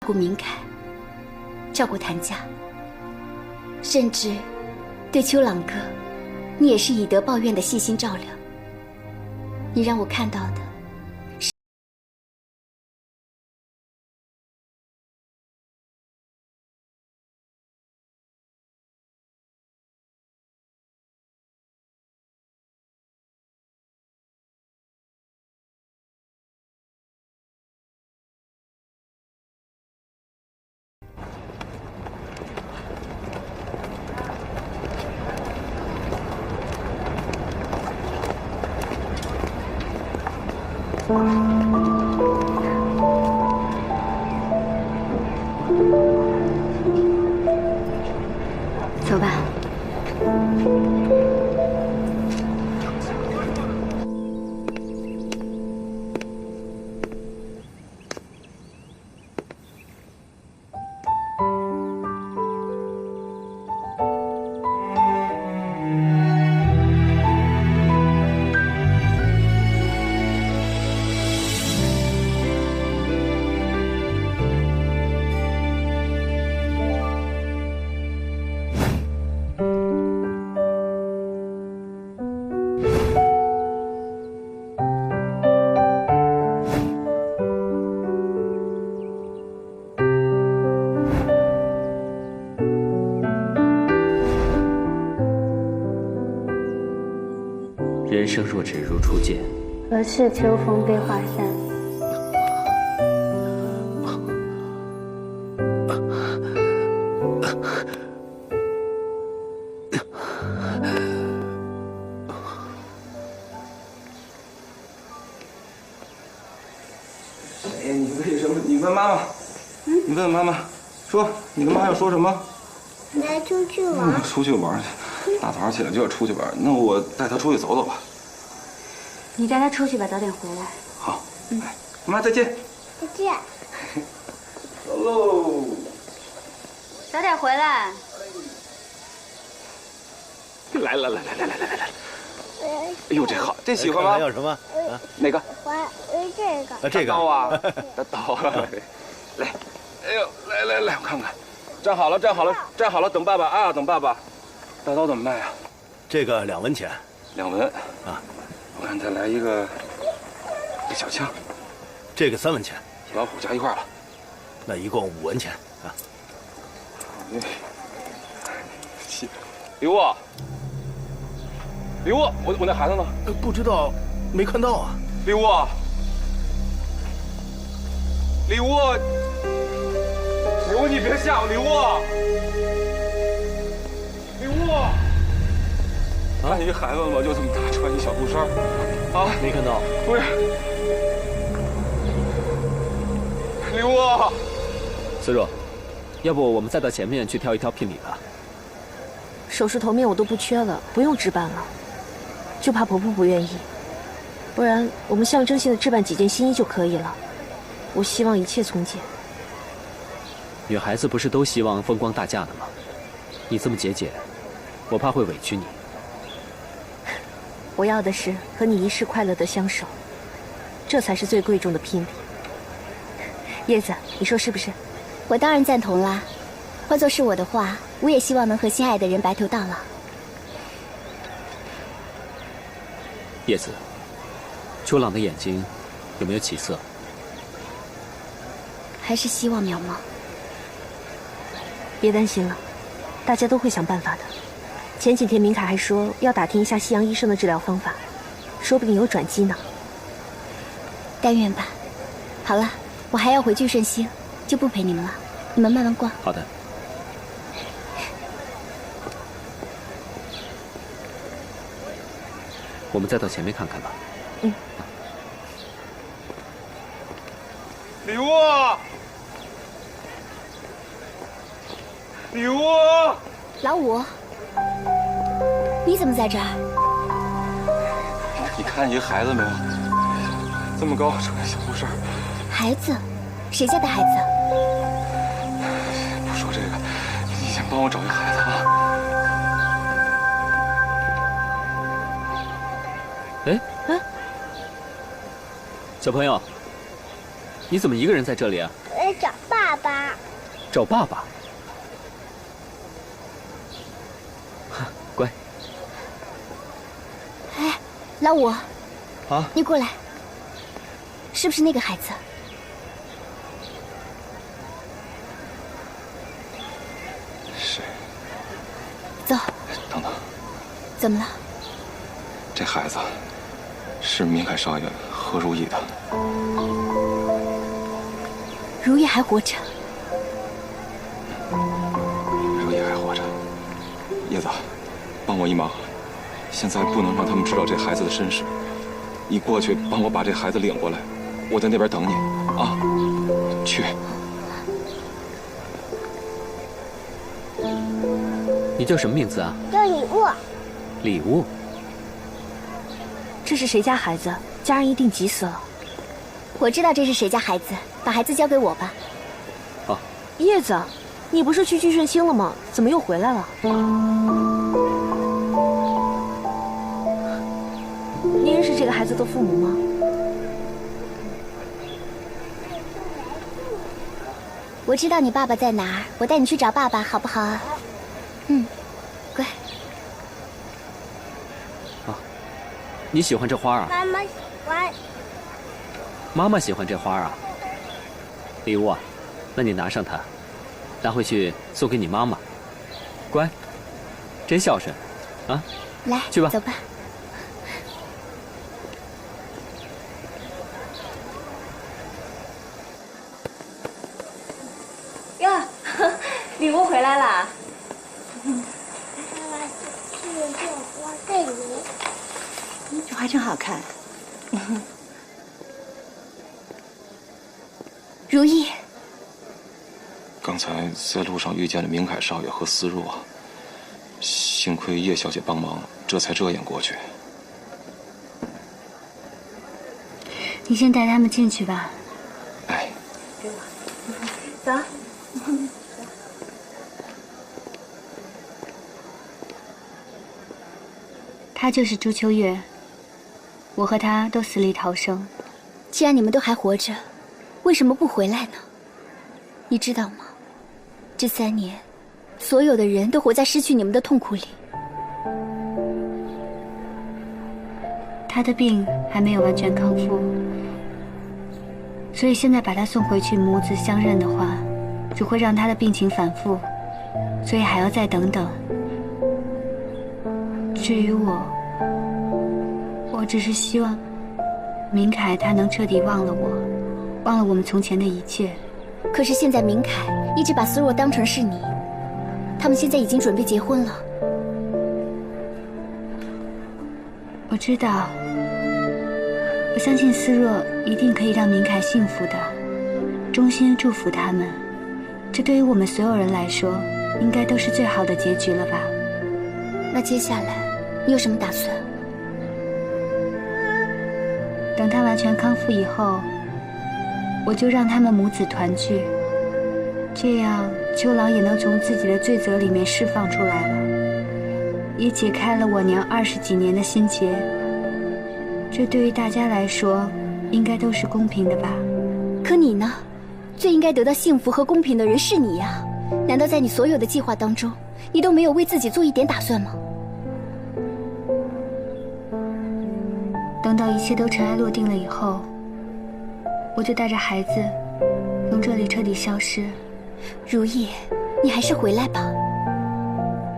顾明凯，照顾谭家，甚至对秋朗哥，你也是以德报怨的细心照料。你让我看到的是走吧。人生若只如初见，何事秋风悲画扇？哎，你为什么？你问妈妈，你问妈妈，说你跟妈要说什么？来出去玩。出去玩去，大早上起来就要出去玩，那我带她出去走走吧。你带他出去吧，早点回来。好，妈再见。再见。走喽。早点回来。来。哎呦，这好，这喜欢吗？要什么？哪个？我这个。这个刀啊，刀啊！来，哎呦，来，我看看，站好了，等爸爸啊，等爸爸。大刀怎么卖啊？这个2文钱。2文啊。我看再来一个这小枪，这个3文钱，老虎加一块了，那一共5文钱啊。刘沃，我那孩子呢？不知道，没看到啊。刘沃，你别吓我，刘沃。看一孩子嘛，就这么大，穿一小布衫啊，没看到。不是，刘沃，思若，要不我们再到前面去挑一挑聘礼吧？首饰头面我都不缺了，不用置办了，就怕婆婆不愿意，不然我们象征性的置办几件新衣就可以了。我希望一切从简。女孩子不是都希望风光大嫁的吗？你这么节俭，我怕会委屈你。我要的是和你一世快乐的相守，这才是最贵重的聘礼。叶子，你说是不是？我当然赞同啦。换作是我的话，我也希望能和心爱的人白头到老。叶子，秋朗的眼睛有没有起色？还是希望渺茫。别担心了，大家都会想办法的。前几天明凯还说要打听一下西洋医生的治疗方法，说不定有转机呢。但愿吧。好了，我还要回聚顺兴，就不陪你们了，你们慢慢逛。好的。我们再到前面看看吧。李沃，老五，你怎么在这儿？你看一个孩子没有？这么高，穿个小布衫。孩子？谁家的孩子？不说这个，你先帮我找一孩子啊。哎，小朋友，你怎么一个人在这里啊？我来找爸爸爸。找爸爸？乖。哎，老五。啊？你过来。是不是那个孩子？是。走。等等。怎么了？这孩子是明凯少爷和如意的。如意还活着。如意还活着。叶子，帮我一忙，现在不能让他们知道这孩子的身世。你过去帮我把这孩子领过来，我在那边等你啊。去。你叫什么名字啊？叫礼物。礼物？这是谁家孩子？家人一定急死了。我知道这是谁家孩子，把孩子交给我吧。好。叶子，你不是去聚顺兴了吗？怎么又回来了？你认识这个孩子的父母吗？我知道你爸爸在哪儿，我带你去找爸爸，好不好啊？嗯，乖。啊，你喜欢这花啊？妈妈喜欢。妈妈喜欢这花啊？礼物啊，那你拿上它，拿回去送给你妈妈。乖，真孝顺，啊！来，去吧，走吧。哟，礼物回来啦！妈妈去这花给你。这花真好看。如意，刚才在路上遇见了明凯少爷和思若，幸亏叶小姐帮忙，这才遮掩过去。你先带他们进去吧。哎，走。他就是朱秋月，我和他都死里逃生。既然你们都还活着，为什么不回来呢？你知道吗？这3年，所有的人都活在失去你们的痛苦里。他的病还没有完全康复，所以现在把他送回去母子相认的话，只会让他的病情反复，所以还要再等等。至于我只是希望明凯他能彻底忘了我，忘了我们从前的一切。可是现在明凯一直把思若当成是你，他们现在已经准备结婚了。我知道，我相信思若一定可以让明凯幸福的，衷心祝福他们。这对于我们所有人来说，应该都是最好的结局了吧？那接下来你有什么打算？等他完全康复以后，我就让他们母子团聚，这样秋郎也能从自己的罪责里面释放出来了，也解开了我娘20几年的心结。这对于大家来说，应该都是公平的吧？可你呢？最应该得到幸福和公平的人是你呀！难道在你所有的计划当中，你都没有为自己做一点打算吗？等到一切都尘埃落定了以后，我就带着孩子从这里彻底消失。如意，你还是回来吧。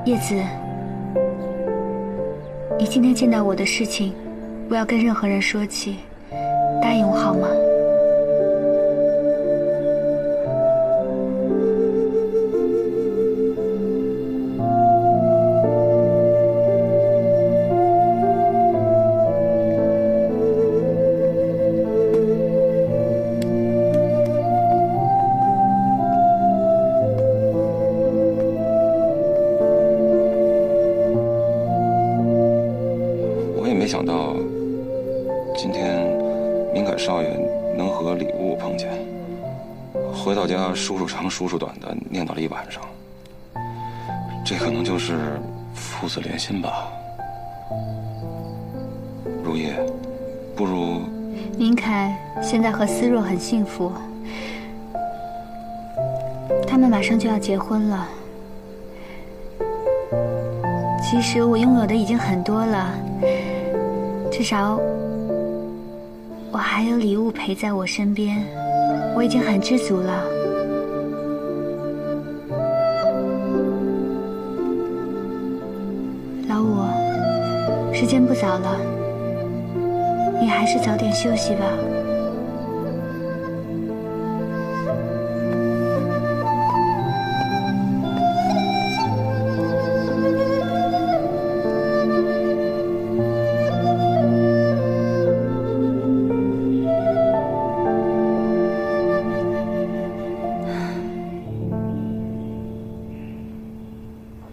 叶子，你今天见到我的事情，不要跟任何人说起，答应我好吗？没想到今天明凯少爷能和礼物碰见，回到家叔叔长叔叔短的念叨了一晚上。这可能就是父子连心吧。如意，不如……明凯现在和思若很幸福，他们马上就要结婚了。其实我拥有的已经很多了，至少我还有礼物陪在我身边，我已经很知足了。老五，时间不早了，你还是早点休息吧。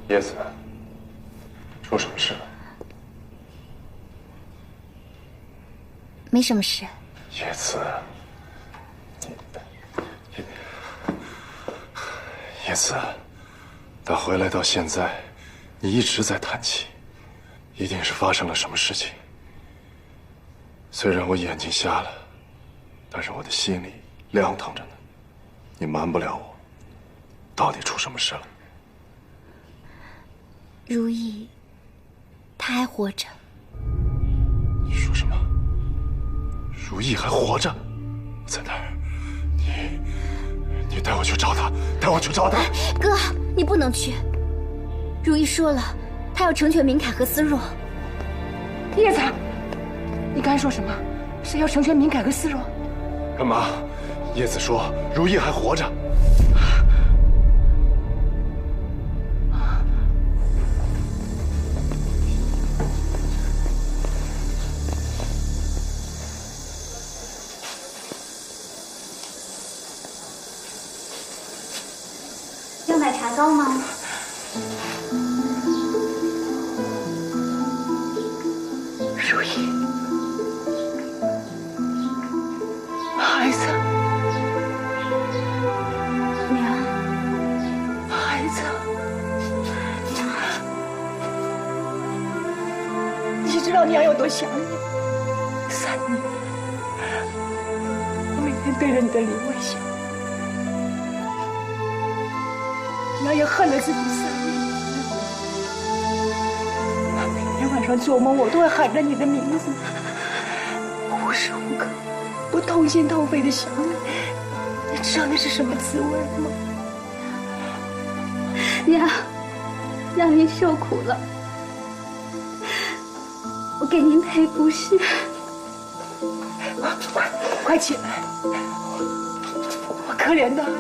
叶子，出什么事了？没什么事。叶子，叶子，打回来到现在，你一直在叹气，一定是发生了什么事情。虽然我眼睛瞎了，但是我的心里亮堂着呢。你瞒不了我，到底出什么事了？如意，她还活着。你说什么？如意还活着？在哪儿？你带我去找她，带我去找她。哥，你不能去。如意说了，她要成全明凯和思若。叶子，你刚才说什么？是要成全明凯和思若？干嘛？叶子说如意还活着。要买茶糕吗？如意，孩子，娘，孩子，你知道娘有多想你？3年，我每天对着你的脸微笑。娘也恨了自己3年，每天晚上做梦，我都会喊着你的名字，无时无刻不痛心痛肺的想你。你知道那是什么滋味吗？娘，让您受苦了，我给您赔不是。快起来，我可怜的孩子。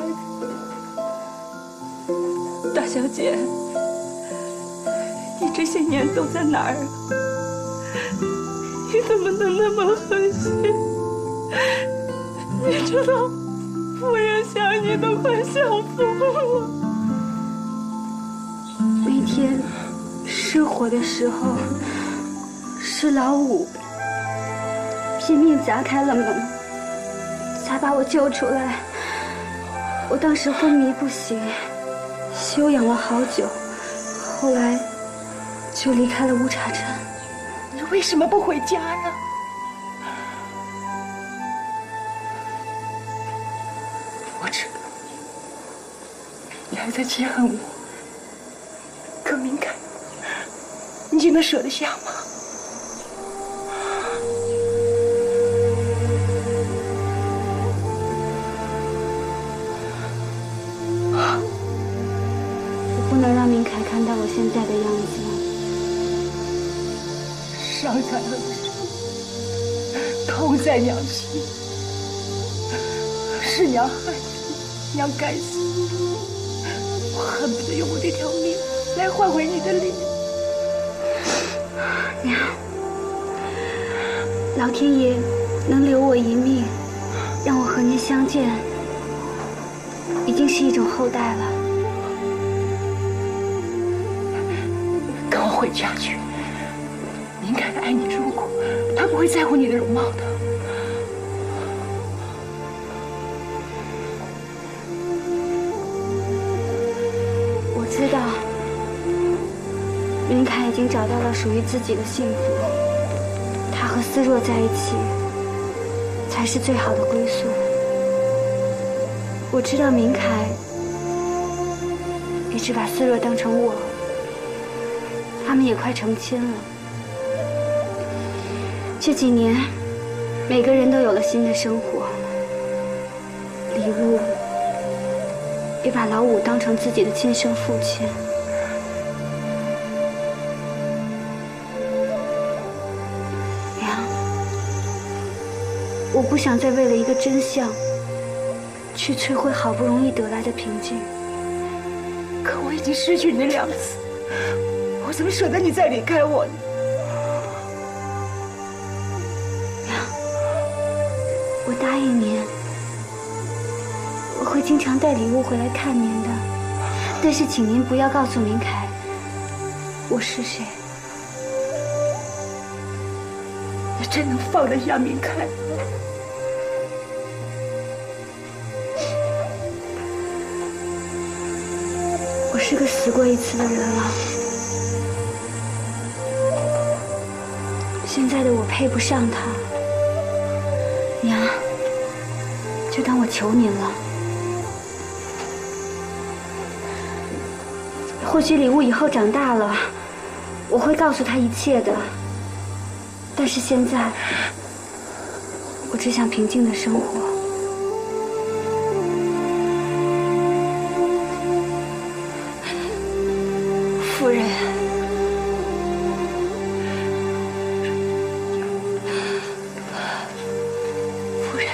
大小姐，你这些年都在哪儿啊？你怎么能那么狠心？你知道，夫人想你都快想疯了。那天失火的时候，是老五拼命砸开了门，才把我救出来。我当时昏迷不醒，休养了好久，后来就离开了乌茶镇。你为什么不回家呢？我知道，你还在记恨我。可明凯，你就能舍得下吗？不能让明凯看到我现在的样子。伤在额上，痛在娘心，是娘害你，娘该死。我恨不得用我这条命来换回你的脸。娘，老天爷能留我一命，让我和您相见，已经是一种厚待了。跟我回家去。明凯爱你如故，他不会在乎你的容貌的。我知道，明凯已经找到了属于自己的幸福，他和思若在一起，才是最好的归宿。我知道明凯直把思若当成我，他们也快成亲了。这几年，每个人都有了新的生活。李雾也把老五当成自己的亲生父亲。娘，我不想再为了一个真相，去摧毁好不容易得来的平静。可我已经失去你2次，我怎么舍得你再离开我呢？娘，我答应您，我会经常带礼物回来看您的，但是请您不要告诉明凯我是谁。你真能放得下明凯？我是个死过1次的人了，现在的我配不上他。娘，就当我求您了。或许礼物以后长大了，我会告诉他一切的。但是现在，我只想平静的生活。夫人，夫人，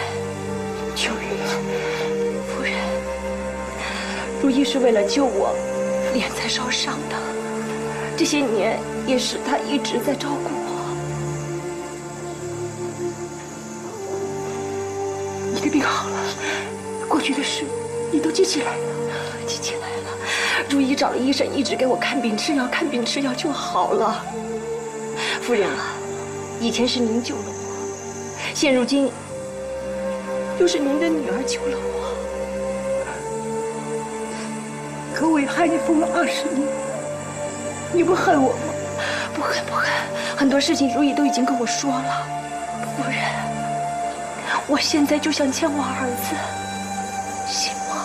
秋雨，夫人，如意是为了救我，脸才烧伤的。这些年也是她一直在照顾我。你的病好了，过去的事你都记起来了，记起来了。如意找了医生，一直给我看病吃药，看病吃药就好了。夫人啊，以前是您救了我，现如今又是您的女儿救了我。可我也害你疯了20年，你不恨我吗？不恨不恨，很多事情如意都已经跟我说了。夫人，我现在就想见我儿子，行吗？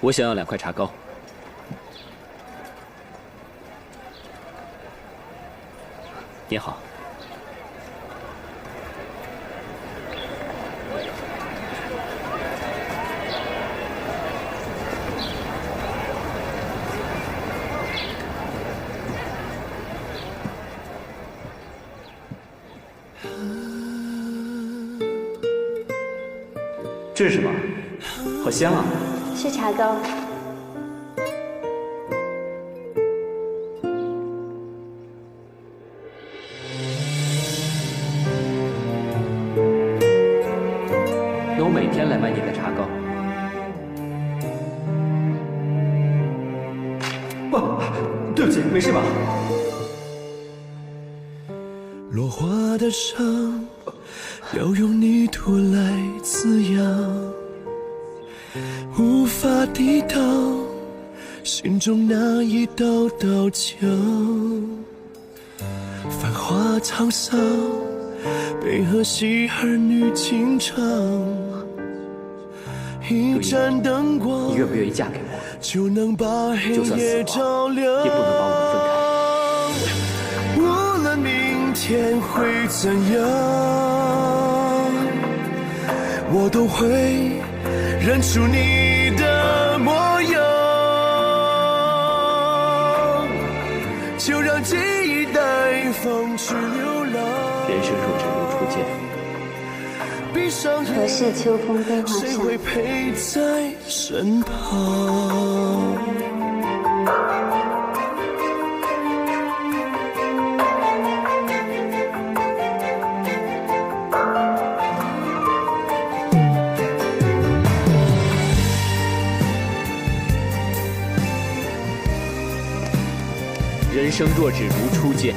我想要2块茶糕。你好。这是什么？好香啊！是茶糕。那我每天来买你的茶糕。不，对不起，没事吧？落花的伤要用泥土来滋养，无法抵挡心中那一道道墙。繁华沧桑，悲和喜儿女情长。一盏灯光，你愿不愿意嫁给我？就能把黑夜照亮，也不能把我们分开。无论明天会怎样，我都会认出你的模样。就让记忆带风去流浪。人生若只如初见，何事秋风悲画扇？谁会陪在身旁？人生若只如初见。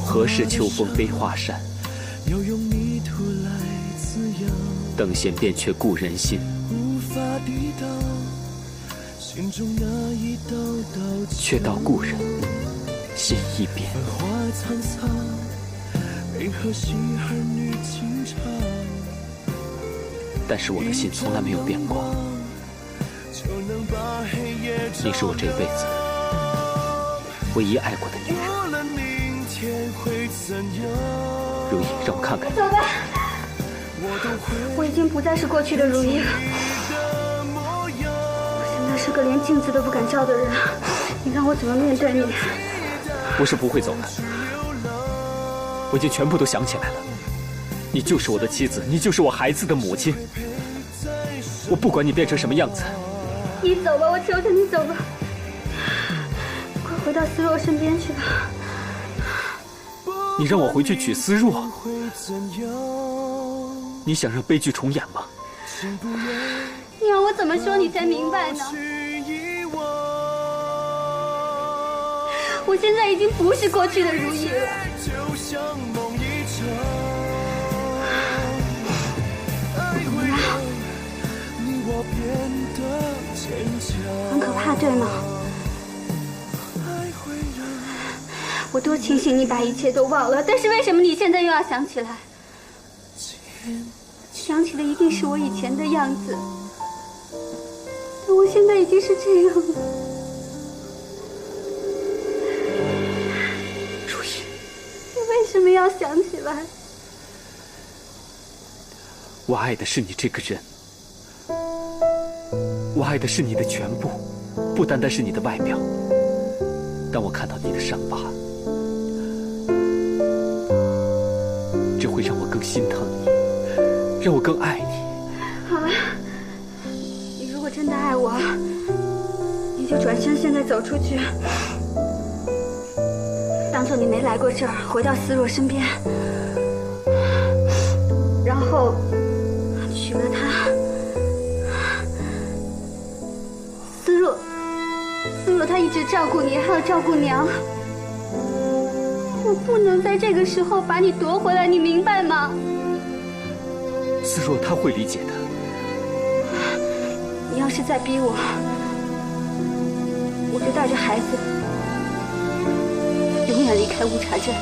何事秋风悲画扇？要用泥土来等闲变却故人心，无法抵挡心中那一道道却道故人心已变。花苍苍，为何戏儿女情长？但是我的心从来没有变过。你是我这辈子唯一爱过的女人。如意，让我看看。走吧，我已经不再是过去的如意了。我现在是个连镜子都不敢照的人，你让我怎么面对你？我是不会走的，我已经全部都想起来了。你就是我的妻子，你就是我孩子的母亲。我不管你变成什么样子。你走吧，我求求你走吧，快回到思若身边去吧。你让我回去娶思若，你想让悲剧重演吗？你让我怎么说你才明白呢？我现在已经不是过去的如意了。很可怕，对吗？我多庆幸你把一切都忘了，但是为什么你现在又要想起来？想起的一定是我以前的样子，但我现在已经是这样了。如意，你为什么要想起来？我爱的是你这个人，我爱的是你的全部，不单单是你的外表。当我看到你的伤疤，这会让我更心疼你，让我更爱你。好了，你如果真的爱我，你就转身现在走出去，当做你没来过这儿，回到思若身边，然后娶了她。思若她一直照顾你，还要照顾娘。我不能在这个时候把你夺回来，你明白吗？思若她会理解的。你要是再逼我，我就带着孩子永远离开乌察镇。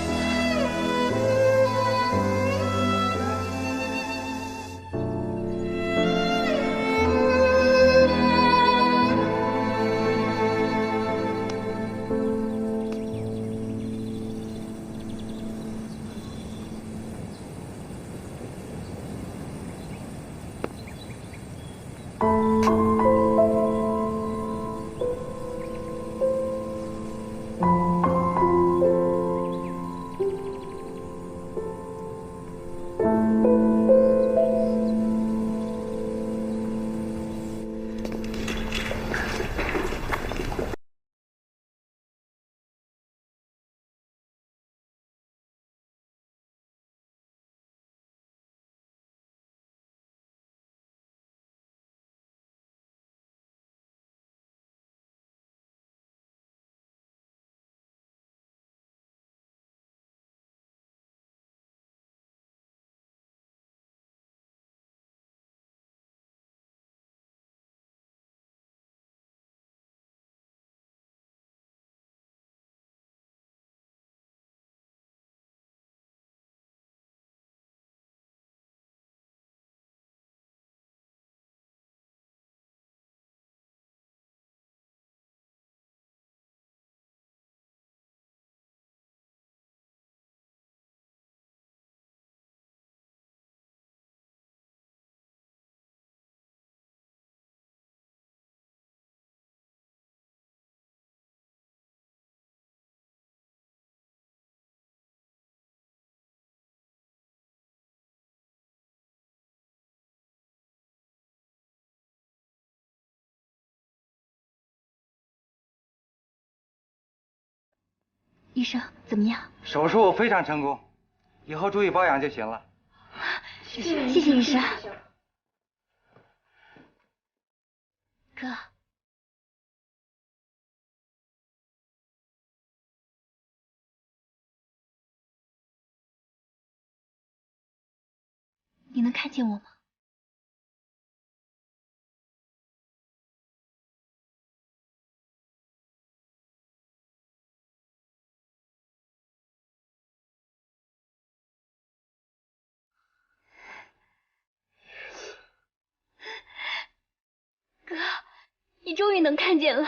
医生怎么样？手术非常成功，以后注意保养就行了。谢谢医生。哥，你能看见我吗？终于能看见了。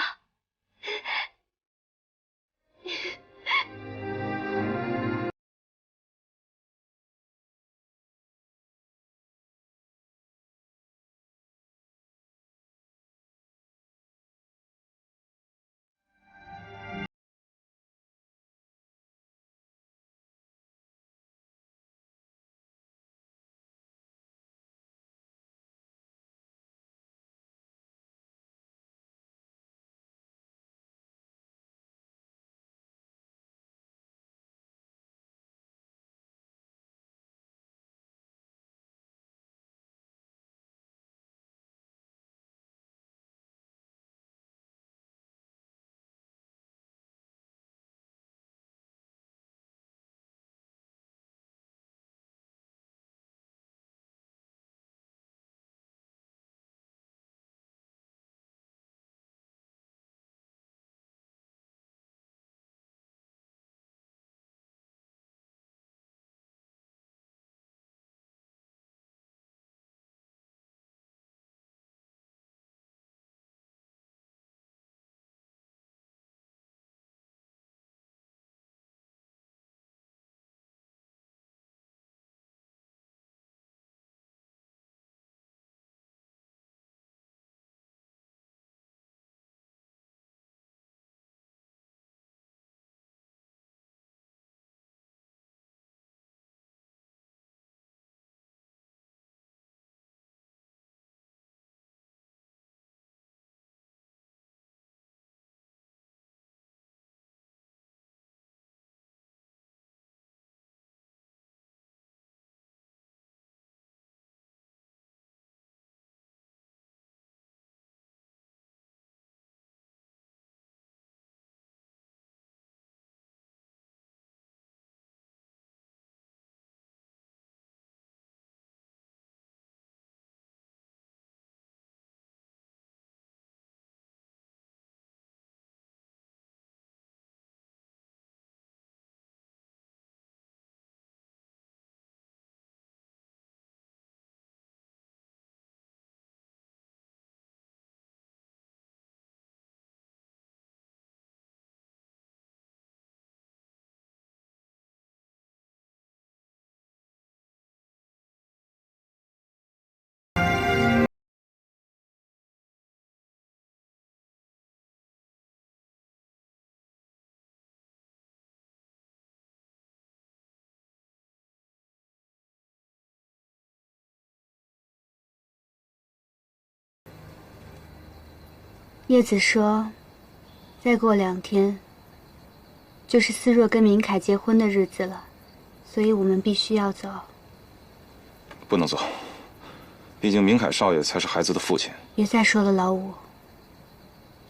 叶子说，再过2天，就是思若跟明凯结婚的日子了，所以我们必须要走。不能走，毕竟明凯少爷才是孩子的父亲。别再说了，老五，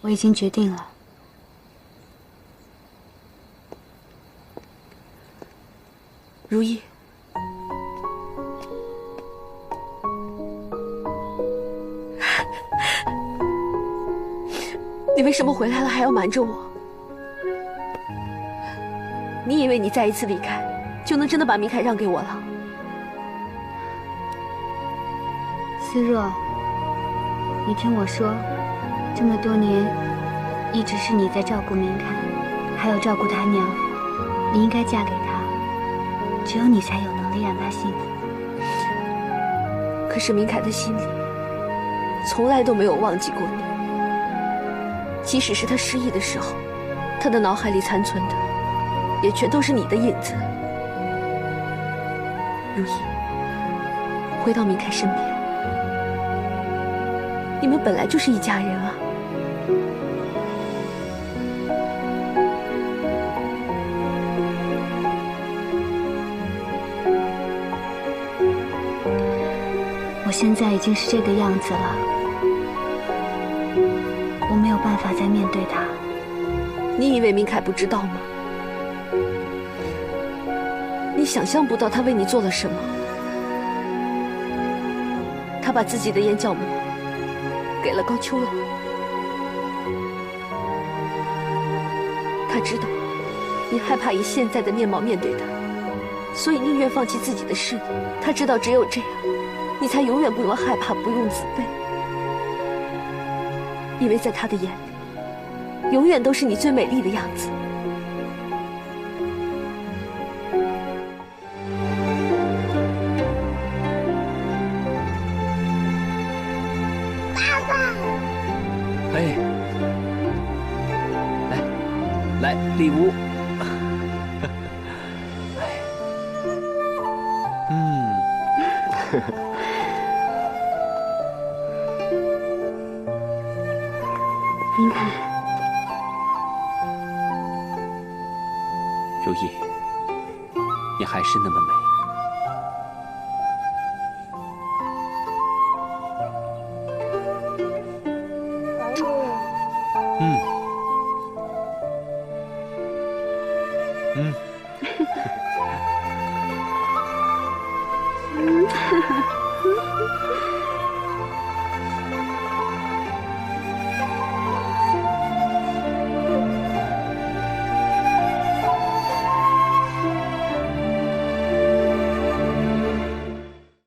我已经决定了。如意，你为什么回来了还要瞒着我？你以为你再一次离开，就能真的把明凯让给我了？思若，你听我说，这么多年，一直是你在照顾明凯，还有照顾他娘，你应该嫁给他，只有你才有能力让他幸福。可是明凯的心里，从来都没有忘记过你。即使是他失忆的时候，他的脑海里残存的，也全都是你的影子。如意，回到明凯身边，你们本来就是一家人啊。我现在已经是这个样子了，我没有办法再面对他。你以为明凯不知道吗？你想象不到他为你做了什么。他把自己的眼角膜给了高秋了。他知道你害怕以现在的面貌面对他，所以宁愿放弃自己的事业。他知道只有这样，你才永远不用害怕，不用自卑。因为在他的眼里，永远都是你最美丽的样子。爸爸，哎，来礼物。明凯，如意，你还是那么美。老五，